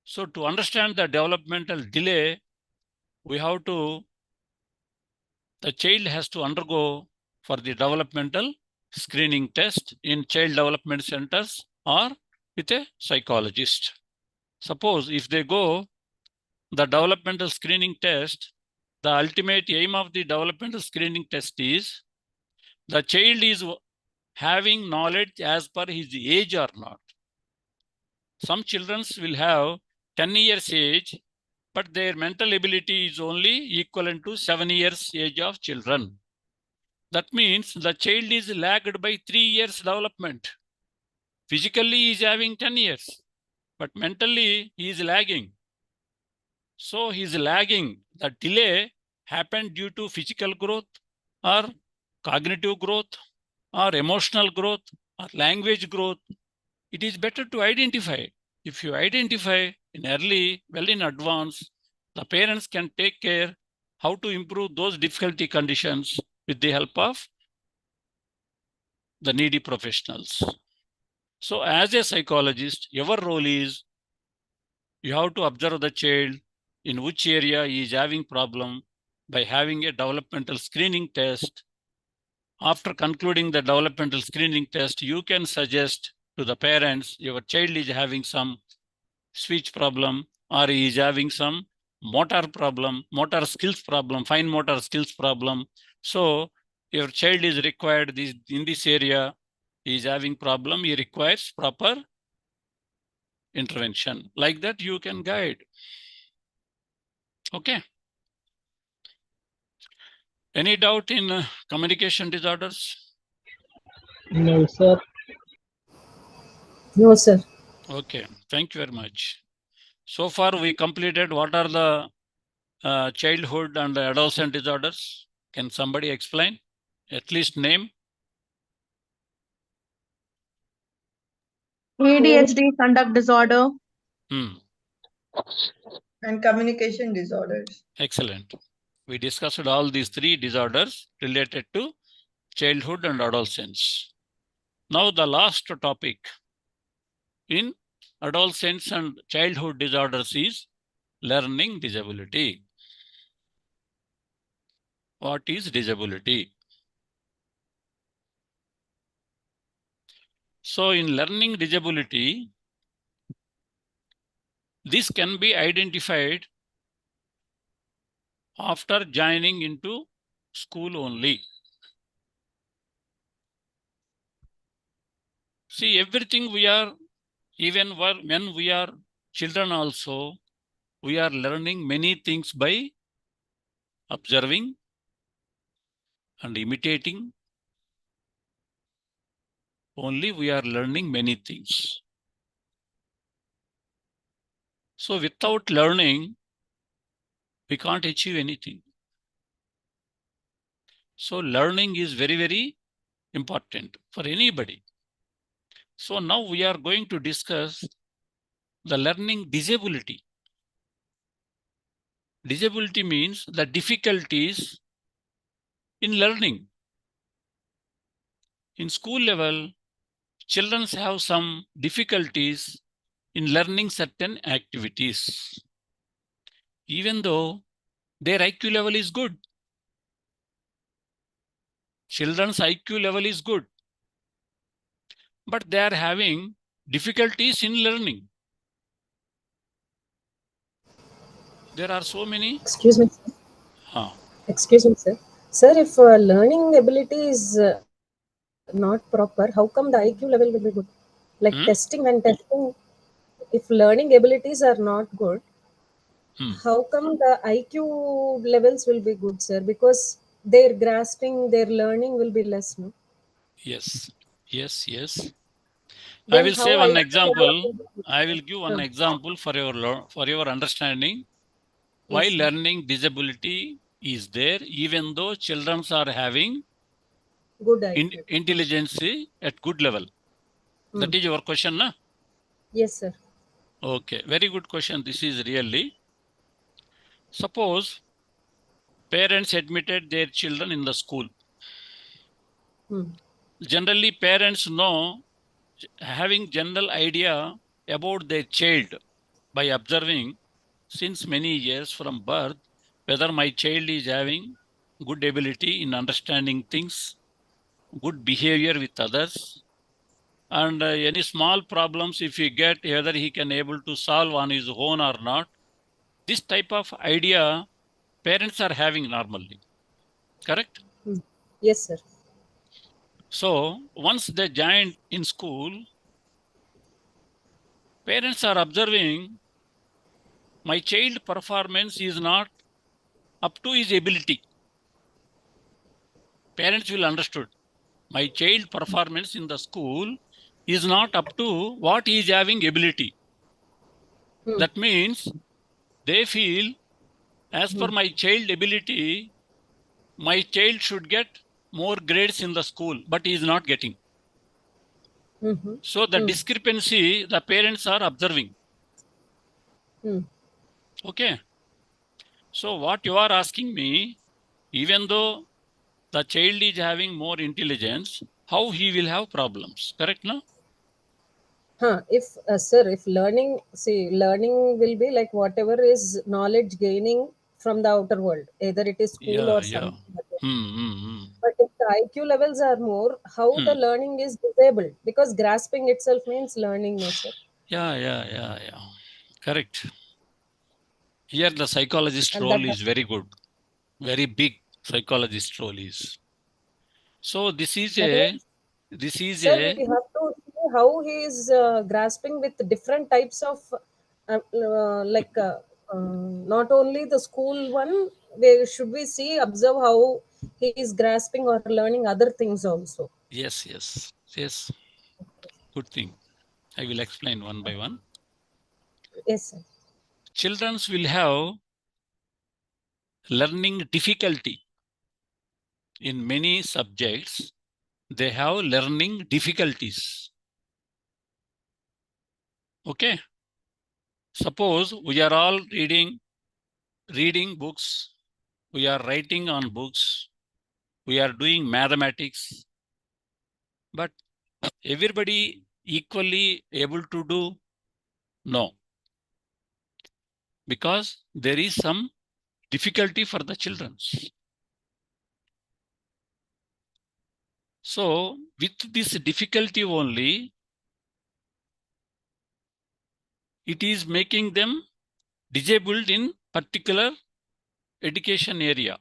So to understand the developmental delay, we have to, the child has to undergo for the developmental screening test in child development centers or with a psychologist. Suppose if they go the developmental screening test, the ultimate aim of the developmental screening test is the child is having knowledge as per his age or not. Some children will have 10 years age, but their mental ability is only equivalent to 7 years age of children. That means the child is lagged by 3 years development. Physically he is having 10 years, but mentally he is lagging. So he is lagging. The delay happened due to physical growth or cognitive growth or emotional growth or language growth. It is better to identify. If you identify in early, well in advance, the parents can take care how to improve those difficulty conditions with the help of the needy professionals. So as a psychologist, your role is you have to observe the child in which area he is having problem, by having a developmental screening test. After concluding the developmental screening test, you can suggest to the parents, your child is having some speech problem, or he is having some motor problem, motor skills problem, fine motor skills problem. So your child is required this in this area, he is having problem, he requires proper intervention. Like that you can guide. Okay. Any doubt in communication disorders? No, sir. No, sir. Okay, thank you very much. So far we completed what are the childhood and adolescent disorders. Can somebody explain? At least name. ADHD, conduct disorder. And communication disorders. Excellent. We discussed all these three disorders related to childhood and adolescence. Now the last topic in adolescence and childhood disorders is learning disability. What is disability? So in learning disability, this can be identified after joining into school only. See, everything we are, even when we are children also, we are learning many things by observing and imitating. Only we are learning many things. So without learning, we can't achieve anything. So learning is very, very important for anybody. So now we are going to discuss the learning disability. Disability means the difficulties in learning. In school level, children have some difficulties in learning certain activities. Even though their IQ level is good. Children's IQ level is good. But they are having difficulties in learning. There are so many. Excuse me. Excuse me, sir. Sir, if learning ability is not proper, how come the IQ level will be good? Like testing and testing, if learning abilities are not good, how come the IQ levels will be good, sir? Because their grasping, their learning will be less, no? Yes, yes, yes. Then I will say one example. good, I will give one example for your understanding. Why yes, learning disability is there, even though children are having good IQ. intelligence at good level. That is your question, na? Yes, sir. Okay, very good question. This is really. Suppose parents admitted their children in the school. Generally, parents know, having general idea about their child by observing since many years from birth, whether my child is having good ability in understanding things, good behavior with others, and any small problems if he get, whether he can able to solve on his own or not. This type of idea parents are having normally. Correct? Yes, sir. So once they join in school, parents are observing my child performance is not up to his ability. Parents will understood. My child performance in the school is not up to what he is having ability. That means they feel as per my child ability, my child should get more grades in the school, but he is not getting. So the discrepancy the parents are observing. Okay. So what you are asking me, even though the child is having more intelligence, how he will have problems, correct, no? If, sir, if learning will be like whatever is knowledge gaining from the outer world, either it is school Yeah, or yeah. something. But if the IQ levels are more, how the learning is disabled, because grasping itself means learning, no sir? Yeah. Correct. Here the psychologist And role that, is very good. Very big psychologist role is. So this is that a, means, sir, we have to see how he is grasping with different types of, not only the school one, should we see, observe how he is grasping or learning other things also. yes. Good thing. I will explain one by one. Yes, sir. Children will have learning difficulty in many subjects. They have learning difficulties. Okay. Suppose we are all reading books. We are writing on books. We are doing mathematics. But everybody equally able to do? No. Because there is some difficulty for the children. So with this difficulty only, it is making them disabled in particular education area.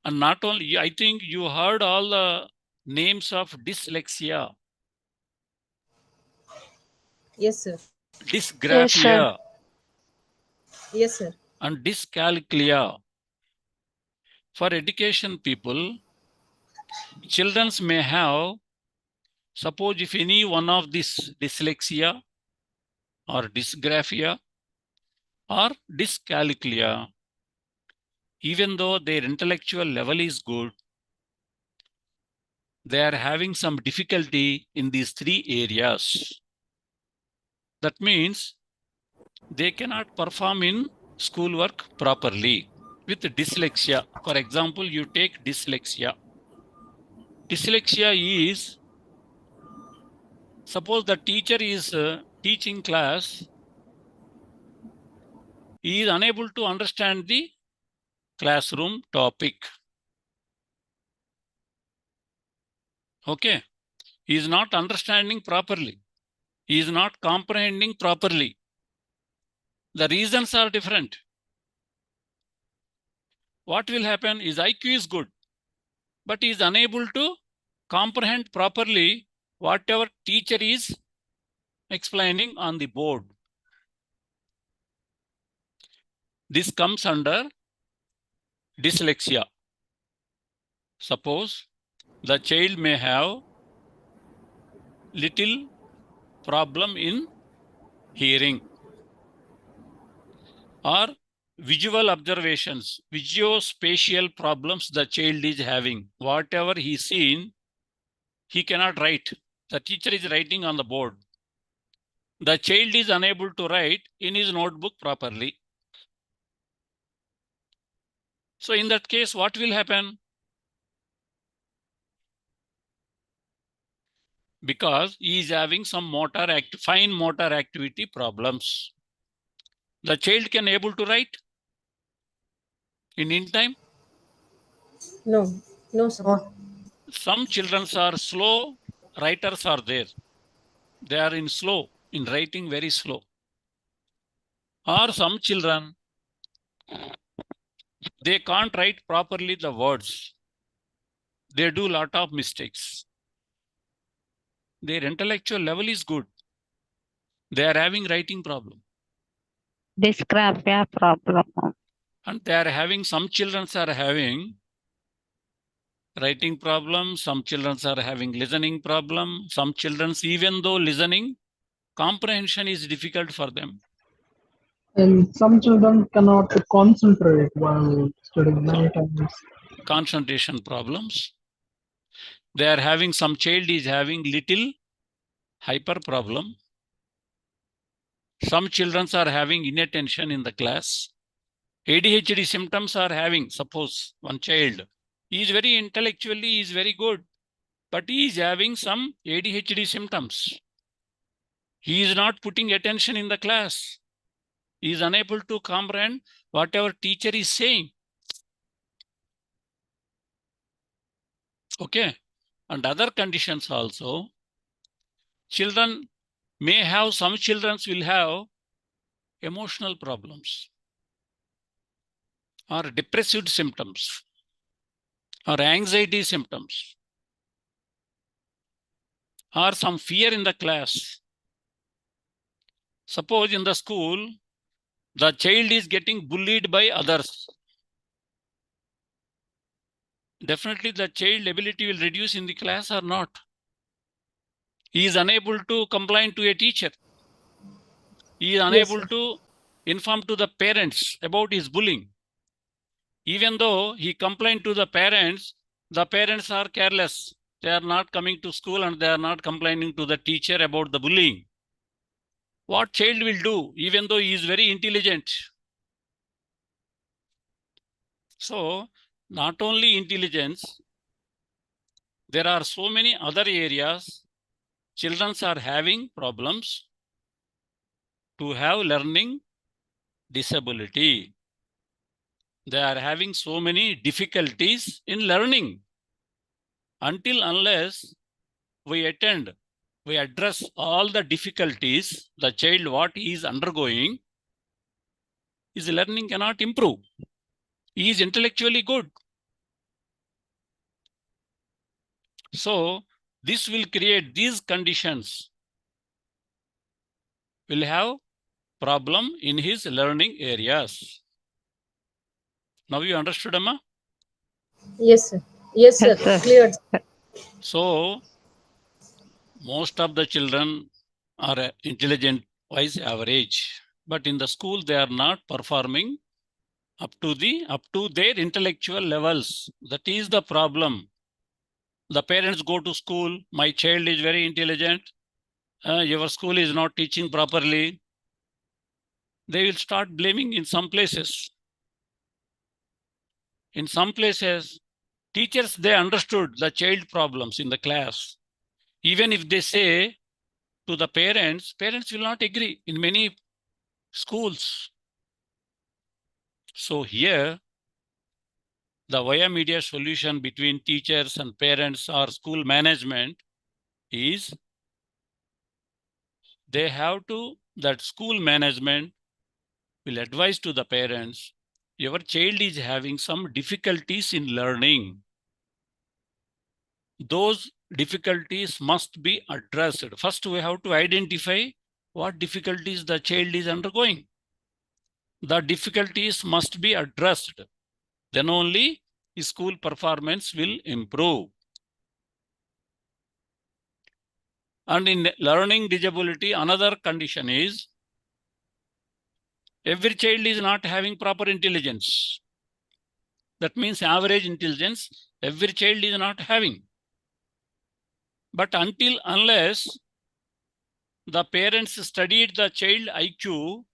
And not only, I think you heard all the names of dyslexia. Yes, sir. Dysgraphia. Yes, sir. And dyscalculia. For education people, children may have, suppose if any one of this dyslexia or dysgraphia or dyscalculia, even though their intellectual level is good, they are having some difficulty in these three areas. That means they cannot perform in schoolwork properly with dyslexia. For example, you take dyslexia. Dyslexia is, suppose the teacher is teaching class, he is unable to understand the classroom topic. Okay. He is not understanding properly. He is not comprehending properly. The reasons are different. What will happen is IQ is good, but he is unable to comprehend properly whatever teacher is explaining on the board. This comes under dyslexia. Suppose the child may have little problem in hearing or visual observations, visuospatial problems the child is having. Whatever he seen, he cannot write. The teacher is writing on the board. The child is unable to write in his notebook properly. So in that case, what will happen? Because he is having some fine motor activity problems. The child can able to write in time? No, sir. Some children are slow writers are there. They are in writing very slow. Or some children, they can't write properly the words. They do a lot of mistakes. Their intellectual level is good. They are having writing problem. Dysgraphia problem. And they are having, some children are having writing problem. Some children are having listening problem. Some children, even though listening, comprehension is difficult for them. And some children cannot concentrate while studying many times. Concentration problems. They are having, some child is having little hyper problem. Some children are having inattention in the class. ADHD symptoms are having, suppose one child is very intellectually is very good, but he is having some ADHD symptoms. He is not putting attention in the class. He is unable to comprehend whatever teacher is saying. Okay. And other conditions also. Children may have, some children will have emotional problems or depressive symptoms or anxiety symptoms or some fear in the class. Suppose in the school, the child is getting bullied by others. Definitely the child ability will reduce in the class or not. He is unable to complain to a teacher. He is unable to inform to the parents about his bullying. Even though he complained to the parents are careless. They are not coming to school and they are not complaining to the teacher about the bullying. What child will do, even though he is very intelligent? So, not only intelligence, there are so many other areas children are having problems to have learning disability. They are having so many difficulties in learning. Until unless we address all the difficulties the child what he is undergoing, his learning cannot improve. He is intellectually good. So this will create, these conditions will have problem in his learning areas. Now you understood, Amma? Yes, sir. Yes, sir. Yes, sir. Clear. So most of the children are intelligent wise average, but in the school they are not performing up to their intellectual levels. That is the problem. The parents go to school, my child is very intelligent, your school is not teaching properly. They will start blaming in some places. In some places, teachers, they understood the child problems in the class. Even if they say to the parents will not agree in many schools. So here, the via media solution between teachers and parents or school management is they have to, that school management will advise to the parents, your child is having some difficulties in learning. Those difficulties must be addressed. First, we have to identify what difficulties the child is undergoing. The difficulties must be addressed. Then only school performance will improve. And in learning disability, another condition is every child is not having proper intelligence. That means average intelligence, every child is not having. But until unless the parents studied the child IQ,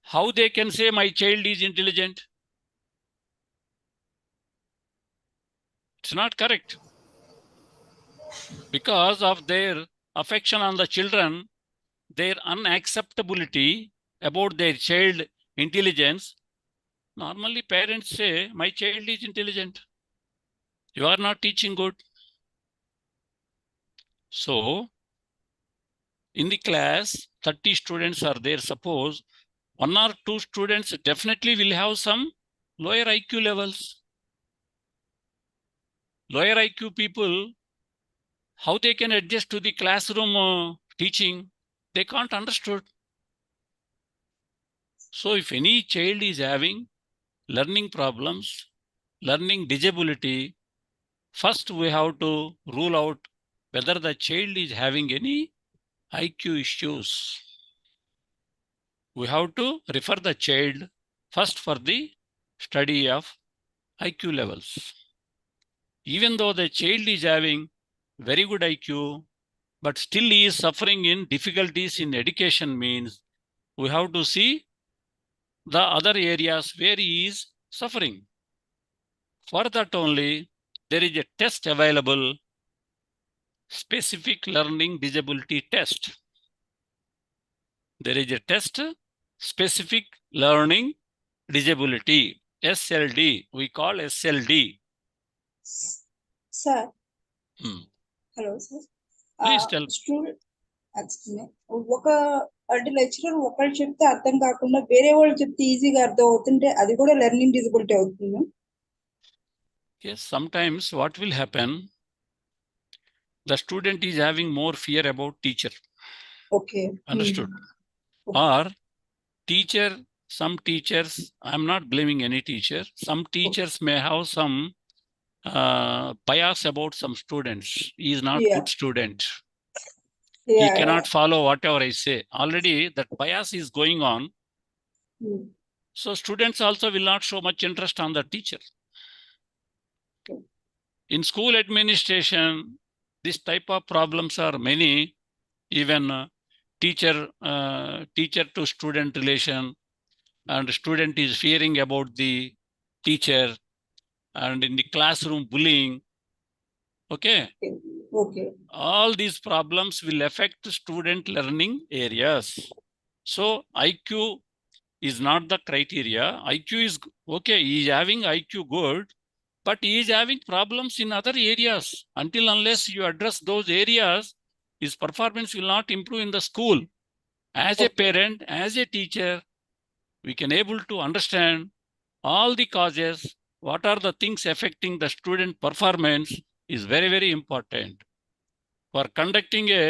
how they can say my child is intelligent? It's not correct. Because of their affection on the children, their unacceptability about their child intelligence, normally parents say, my child is intelligent. You are not teaching good. So, in the class, 30 students are there. Suppose 1 or 2 students definitely will have some lower IQ levels. Lower IQ people, how they can adjust to the classroom teaching? They can't understand. So if any child is having learning problems, learning disability, first we have to rule out whether the child is having any IQ issues. We have to refer the child first for the study of IQ levels. Even though the child is having very good IQ, but still he is suffering in difficulties in education, means we have to see the other areas where he is suffering. For that only, there is a test available, specific learning disability test. There is a test specific learning disability, SLD. We call SLD. Sir. Hello, sir. Please tell. Student, ఒక అంటే lecturer ఒకళ్ళు చెప్తే అర్థం కాకుండా వేరే వాళ్ళు చెప్తే ఈజీగా అర్థం అవుతుంటే అది కూడా లెర్నింగ్ డిజబిలిటీ అవుతుంది. Yes, sometimes what will happen, the student is having more fear about teacher. Okay. Understood? Or teacher, some teachers, I'm not blaming any teacher, some teachers may have some bias about some students. He is not good student. He cannot follow whatever I say. Already that bias is going on. So students also will not show much interest on the teacher. In school administration, this type of problems are many. Even teacher to student relation, and student is fearing about the teacher, and in the classroom bullying. Okay. All these problems will affect student learning areas. So IQ is not the criteria. IQ is okay. He is having IQ good, but he is having problems in other areas. Until unless you address those areas, his performance will not improve in the school. As a parent, as a teacher, we can able to understand all the causes, what are the things affecting the student performance is very, very important. For conducting a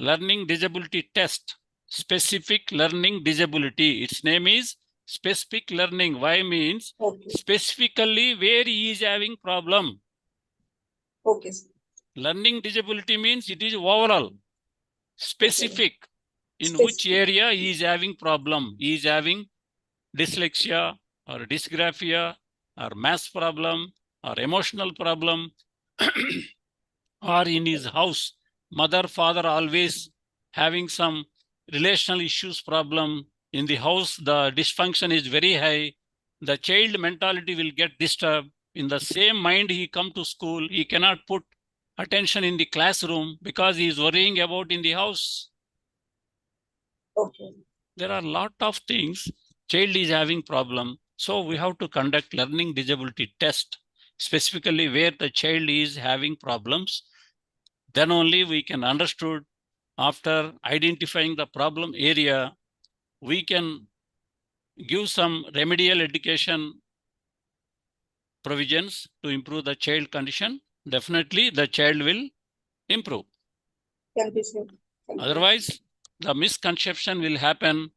learning disability test, specific learning disability, its name is specific learning. Why means specifically where he is having problem. Okay. Learning disability means it is overall. Specific in which area he is having problem. He is having dyslexia or dysgraphia or math problem or emotional problem, or in his house, mother, father always having some relational issues problem. In the house, the dysfunction is very high. The child mentality will get disturbed. In the same mind, he come to school, he cannot put attention in the classroom because he is worrying about in the house. Okay. There are a lot of things. Child is having problem. So we have to conduct learning disability test, specifically where the child is having problems. Then only we can understood, after identifying the problem area, we can give some remedial education provisions to improve the child condition. Definitely the child will improve. Thank you, sir. Otherwise, the misconception will happen.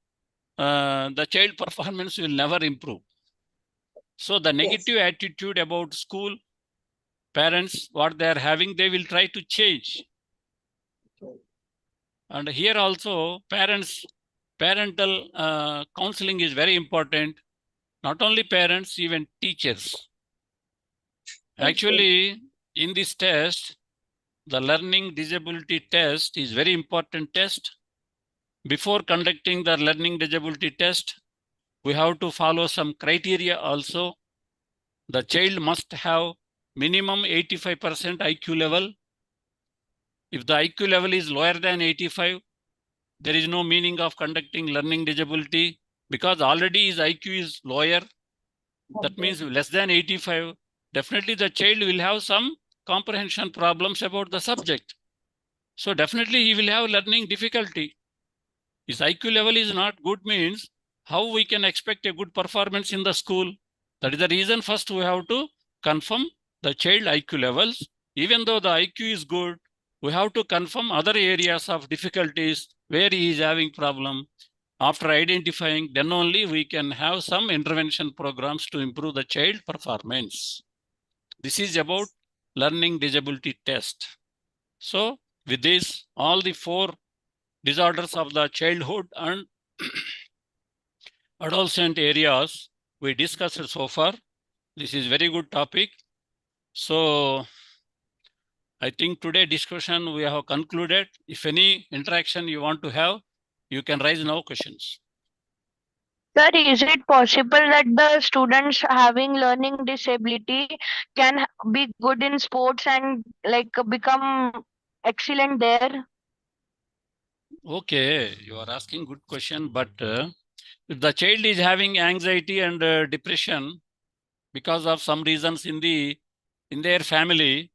The child performance will never improve. So the negative attitude about school, parents, what they are having, they will try to change. And here also, parental counseling is very important. Not only parents, even teachers. Actually, in this test, the learning disability test is very important test. Before conducting the learning disability test, we have to follow some criteria also. The child must have minimum 85% IQ level. If the IQ level is lower than 85, there is no meaning of conducting learning disability, because already his IQ is lower. That means less than 85, definitely the child will have some comprehension problems about the subject. So definitely he will have learning difficulty. His IQ level is not good means how we can expect a good performance in the school? That is the reason first we have to confirm the child IQ levels. Even though the IQ is good, we have to confirm other areas of difficulties where he is having problem. After identifying, then only we can have some intervention programs to improve the child performance. This is about learning disability test. So with this, all the 4 disorders of the childhood and adolescent areas we discussed so far. This is very good topic. So I think today discussion we have concluded. If any interaction you want to have, you can raise now questions. Sir, is it possible that the students having learning disability can be good in sports and like become excellent there? Okay, you are asking good question, but If the child is having anxiety and depression because of some reasons in their family,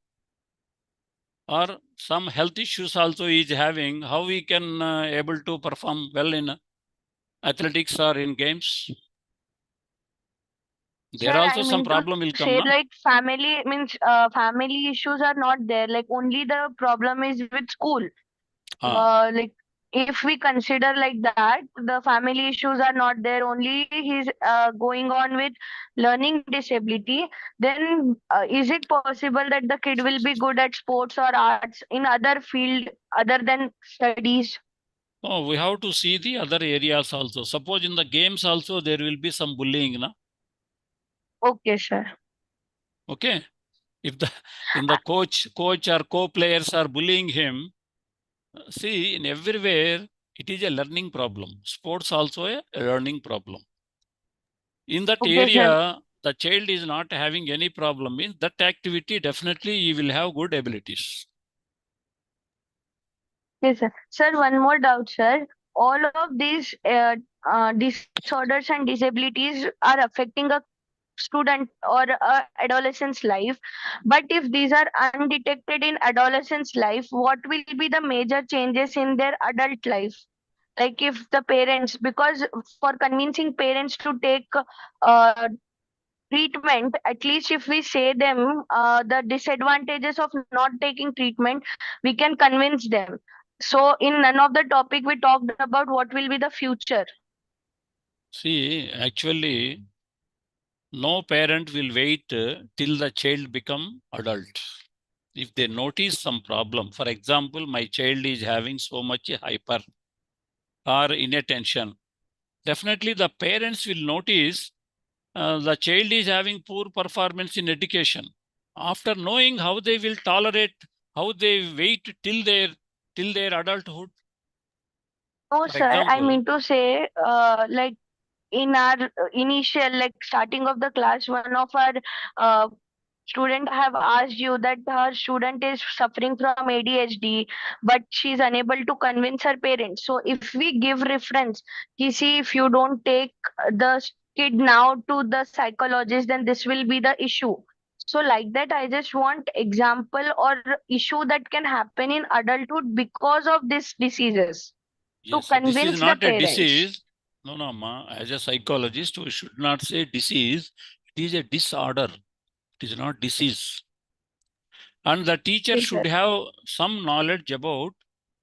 or some health issues also is having, how we can able to perform well in athletics or in games? There Sir, also I some mean problem will to come, say na? like family means family issues are not there. Like only the problem is with school. Like if we consider like that, the family issues are not there. Only he's going on with learning disability. Then is it possible that the kid will be good at sports or arts in other field other than studies? Oh, we have to see the other areas also. Suppose in the games also there will be some bullying, na? Okay, sir. Okay. If the coach or co-players are bullying him, see, in everywhere it is a learning problem. Sports also a learning problem. In that Okay, sir. area, the child is not having any problem. In that activity, definitely he will have good abilities. Yes, sir. Sir, one more doubt, sir. All of these disorders and disabilities are affecting a student or a adolescent's life. But if these are undetected in adolescent's life, what will be the major changes in their adult life? Like if the parents, because for convincing parents to take uh, treatment, at least if we say them the disadvantages of not taking treatment, we can convince them. So in none of the topic we talked about what will be the future. See, actually, no parent will wait till the child become adult. If they notice some problem, for example, my child is having so much hyper or inattention, definitely the parents will notice the child is having poor performance in education. After knowing how they will tolerate, how they wait till their adulthood. No, For sir, I example, mean to say, like in our initial, like starting of the class, one of our uh, student have asked you that her student is suffering from ADHD, but she's unable to convince her parents. So if we give reference, you see, if you don't take the kid now to the psychologist, then this will be the issue. So like that, I just want example or issue that can happen in adulthood because of these diseases to yes, this is convince the not a parents. disease. No, ma. As a psychologist, we should not say disease. It is a disorder. It is not disease. And the teacher Yes, sir. should have some knowledge about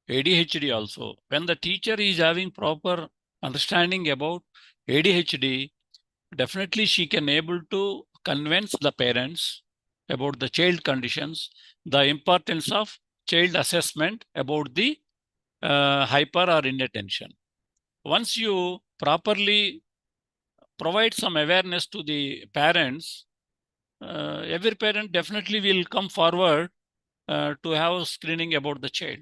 ADHD also. When the teacher is having proper understanding about ADHD, definitely she can able to convince the parents about the child conditions, the importance of child assessment about the hyper or inattention. Once you properly provide some awareness to the parents, every parent definitely will come forward to have screening about the child.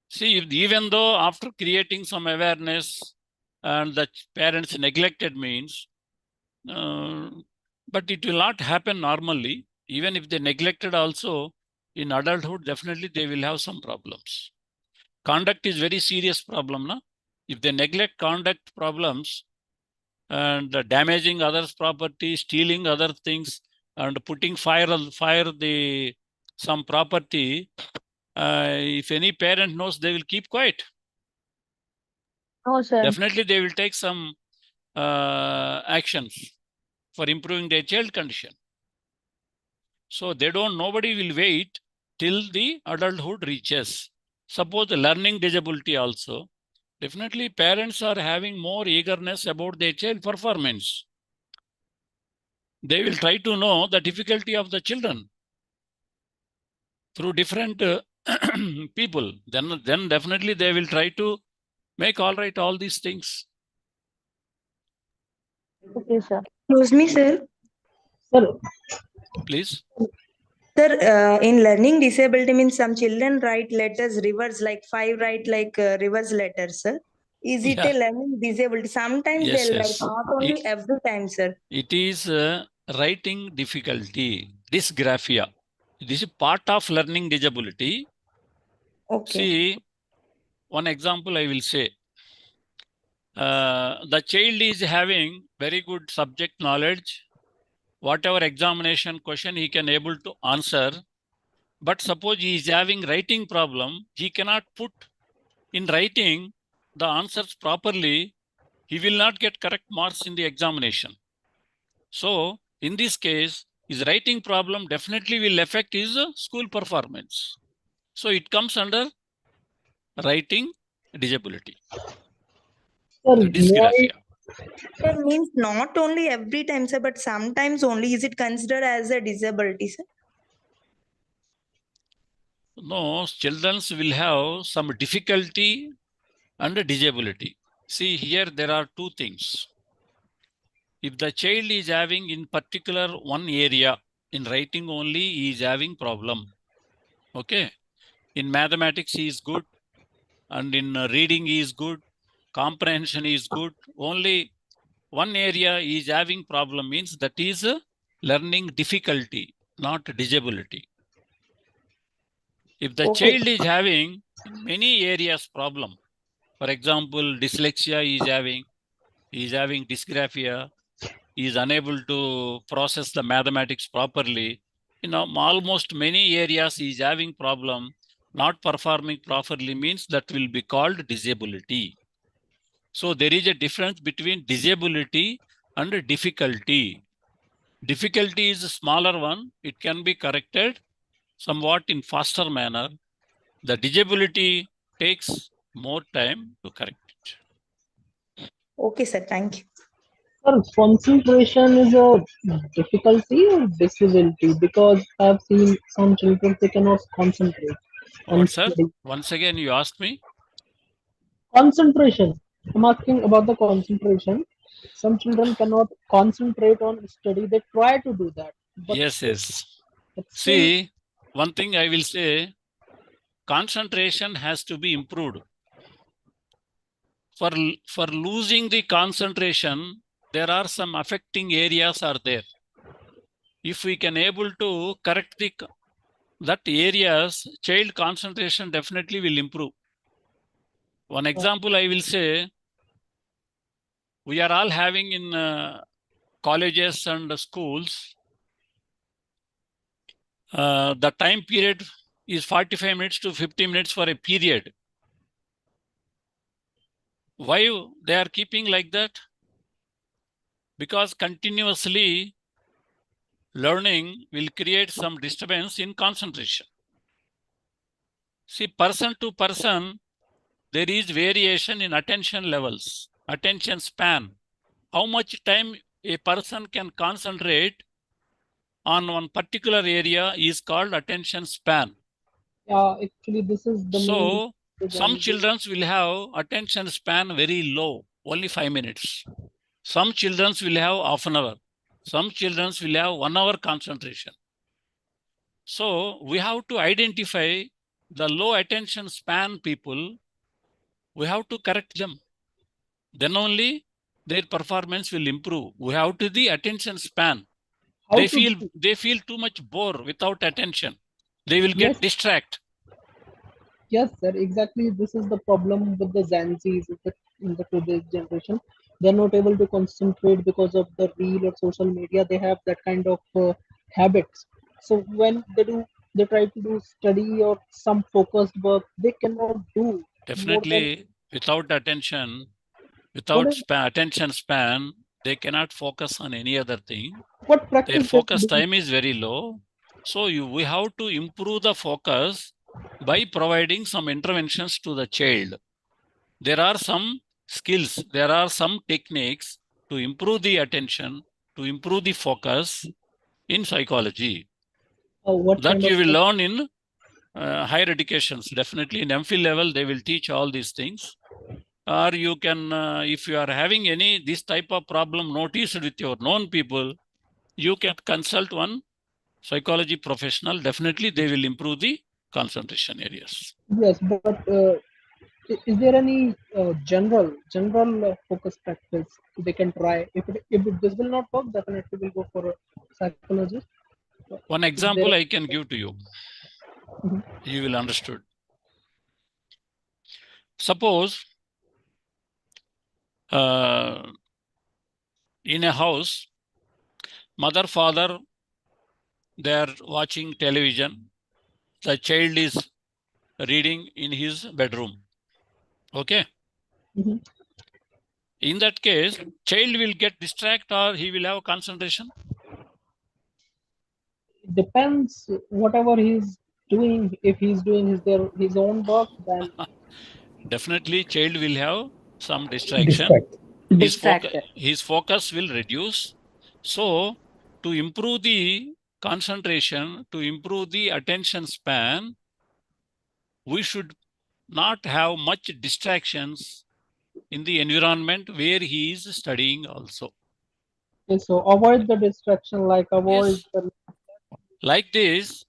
See, even though after creating some awareness and the parents neglected means, but it will not happen normally. Even if they neglected also, in adulthood, definitely they will have some problems. Conduct is very serious problem, na? If they neglect conduct problems and damaging others' property, stealing other things, and putting fire some property, if any parent knows, they will keep quiet. No, sir. Definitely they will take some actions for improving their child condition. So nobody will wait till the adulthood reaches. Suppose the learning disability also, definitely parents are having more eagerness about their child performance. They will try to know the difficulty of the children through different people. Then definitely they will try to make all right all these things. Okay, sir. Excuse me, sir. Sir, Please. Sir, in learning disability means some children write letters reverse, like 5 write like reverse letters, sir. Is it Yeah. a learning disability? Sometimes Yes, they'll write, yes. not only every time, sir. It is writing difficulty, dysgraphia. This is part of learning disability. Okay. See, one example I will say. the child is having very good subject knowledge. Whatever examination question he can able to answer. But suppose he is having writing problem, he cannot put in writing the answers properly. He will not get correct marks in the examination. So in this case, his writing problem definitely will affect his school performance. So it comes under writing disability. Sir, Dysgraphia. That means not only every time, sir, but sometimes only is it considered as a disability, sir? No, children will have some difficulty and disability. See, here there are two things. If the child is having in particular one area, in writing only he is having problem. Okay. In mathematics he is good, and in reading he is good, comprehension is good. Only one area he is having problem means that is learning difficulty, not disability. If the child is having in many areas problem, for example, dyslexia he is having dysgraphia, he is unable to process the mathematics properly. Almost many areas he is having problem, not performing properly means that will be called disability. So there is a difference between disability and difficulty. Difficulty is a smaller one. It can be corrected somewhat in faster manner. The disability takes more time to correct it. Okay, sir. Thank you. Sir, concentration is a difficulty or disability? Because I've seen some children, they cannot concentrate on What, sir? study. Once again, you asked me? Concentration. I'm asking about the concentration. Some children cannot concentrate on study. They try to do that. But Yes, yes. but still, See, one thing I will say, concentration has to be improved. For losing the concentration, there are some affecting areas are there. If we can able to correct that areas, child concentration definitely will improve. One example I will say, we are all having in colleges and schools, the time period is 45 minutes to 50 minutes for a period. Why they are keeping like that? Because continuously learning will create some disturbance in concentration. See, person to person, there is variation in attention levels, attention span. How much time a person can concentrate on one particular area is called attention span. actually, this is the So main. some children will have attention span very low, only 5 minutes. Some children will have half an hour. Some children will have 1 hour concentration. So we have to identify the low attention span people. We have to correct them. Then only their performance will improve. We have to the attention span. They feel too much bored without attention. They will get distracted. Yes, sir. Exactly. This is the problem with the Gen Zs in the today's generation. They're not able to concentrate because of the reel or social media. They have that kind of habits. So when they try to do study or some focused work, they cannot do. Definitely, without attention, without attention span, they cannot focus on any other thing. Their focus time is very low. So we have to improve the focus by providing some interventions to the child. There are some skills, there are some techniques to improve the attention, to improve the focus in psychology. That you will learn in higher educations. Definitely in MPhil level, they will teach all these things. Or you can, if you are having this type of problem noticed with your known people, you can consult one psychology professional. Definitely they will improve the concentration areas. Yes, but is there any general focus practice they can try? If this will not work, definitely we'll go for a psychologist. One example I can give to you. You will understood. Suppose in a house, mother, father, they are watching television. The child is reading in his bedroom. Okay. Mm-hmm. In that case, child will get distracted or he will have concentration. It depends whatever he's doing. If he's doing his own work, then Definitely child will have some distraction. His focus will reduce. So to improve the concentration, to improve the attention span, we should not have much distractions in the environment where he is studying also. okay, so avoid the distraction, like avoid the Like this,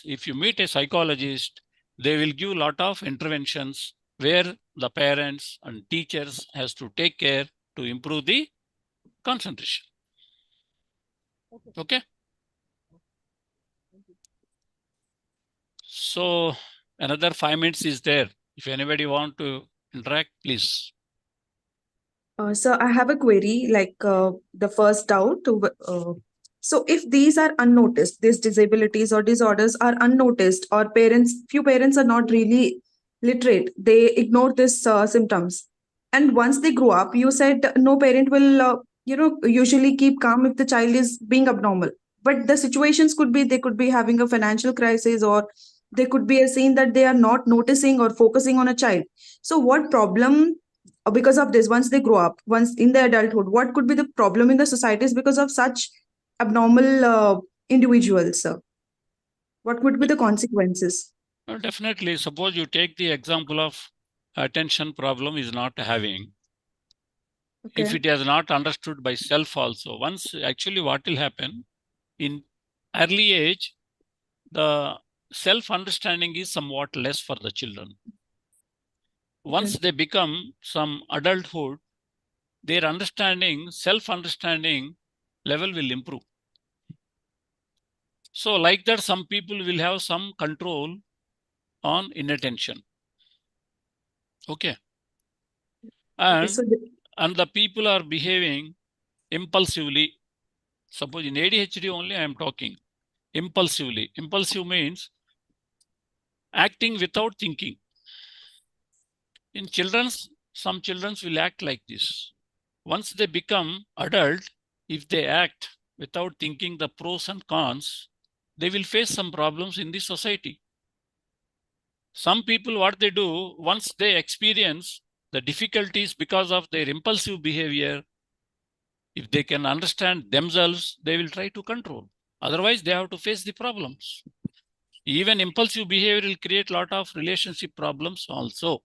if you meet a psychologist, they will give a lot of interventions where the parents and teachers has to take care to improve the concentration. Okay. So another 5 minutes is there. If anybody want to interact, please. So I have a query, like the first doubt. So if these are unnoticed, these disabilities or disorders are unnoticed, or few parents are not really literate, they ignore these symptoms. And once they grow up, you said no parent will, usually keep calm if the child is being abnormal. But the situations could be, they could be having a financial crisis, or they could be a scene that they are not noticing or focusing on a child. So what problem, because of this, once they grow up, once in their adulthood, what could be the problem in the societies because of such abnormal individuals? What would be the consequences? Definitely. Suppose you take the example of attention problem is not having. Okay. If it is not understood by self also, once actually what will happen in early age, the self-understanding is somewhat less for the children. Once they become some adulthood, their understanding, self-understanding level will improve. So like that, some people will have some control on inattention. Okay. And, and the people are behaving impulsively. Suppose in ADHD only I am talking. Impulsively. Impulsive means acting without thinking. In some children will act like this. Once they become adult, if they act without thinking the pros and cons, they will face some problems in the society. Some people, what they do, once they experience the difficulties because of their impulsive behavior, if they can understand themselves, they will try to control. Otherwise, they have to face the problems. Even impulsive behavior will create a lot of relationship problems also.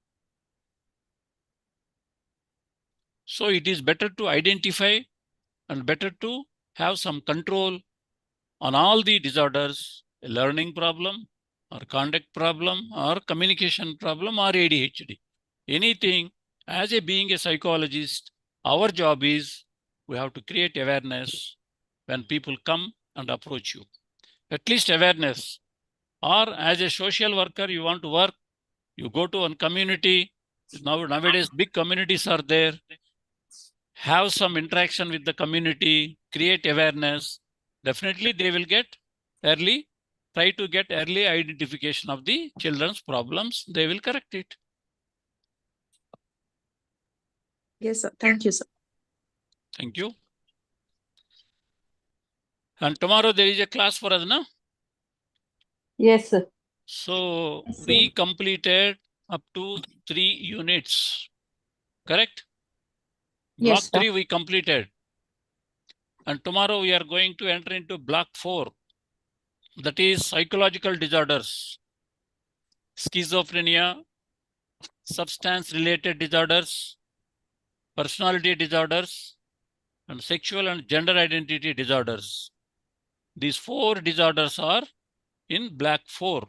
So it is better to identify and better to have some control on all the disorders, a learning problem or conduct problem or communication problem or ADHD. Anything, as being a psychologist, our job is we have to create awareness when people come and approach you. At least awareness. Or as a social worker, you want to work, you go to one community. Nowadays, big communities are there. Have some interaction with the community, create awareness. Definitely they will get early, try to get early identification of the children's problems. They will correct it. Yes, sir. Thank you, sir. Thank you. And tomorrow there is a class for us, no? Yes, sir. So we completed up to 3 units, correct? Block 3 we completed. And tomorrow we are going to enter into block 4. That is psychological disorders, schizophrenia, substance-related disorders, personality disorders, and sexual and gender identity disorders. These 4 disorders are in block 4.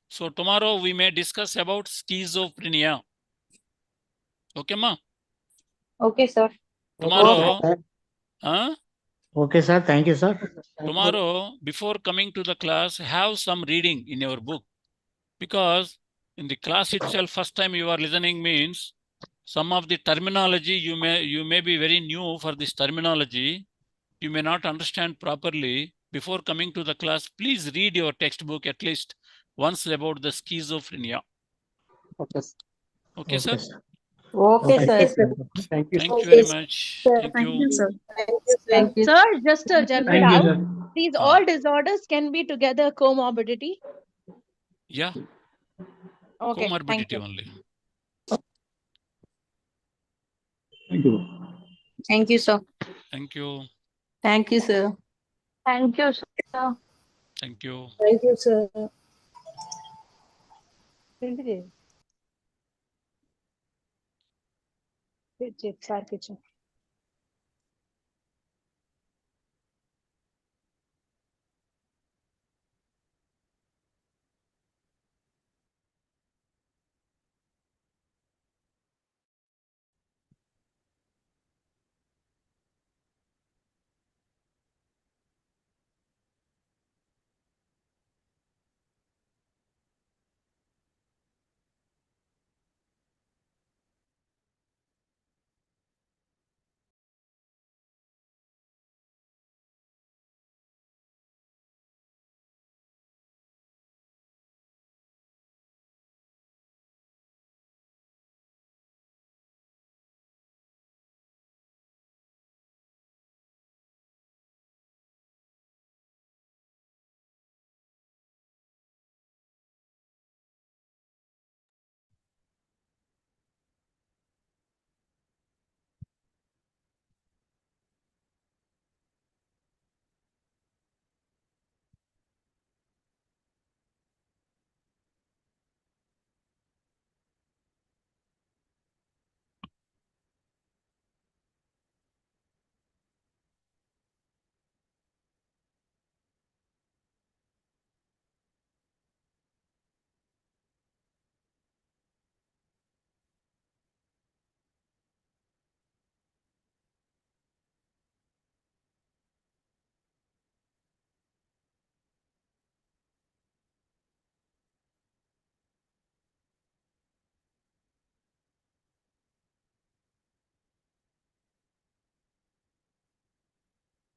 So tomorrow we may discuss about schizophrenia. Okay, ma? Okay, sir. Tomorrow, Okay, sir. Thank you, sir. Tomorrow, before coming to the class, have some reading in your book. Because in the class itself, first time you are listening means some of the terminology you may be very new for this terminology. You may not understand properly. Before coming to the class, please read your textbook at least once about the schizophrenia. Okay. Okay, sir? Okay, Okay, sir. Thank you. Thank you very much. Thank Thank you. you, sir. Thank you. Sir, just a general Thank you, doubt. sir. These all disorders can be together comorbidity. Yeah, Okay, thank comorbidity you. only. Thank you. Thank you, sir. Thank you. Thank you, sir. Thank you, sir. Thank you. Thank you, sir. Kitchen.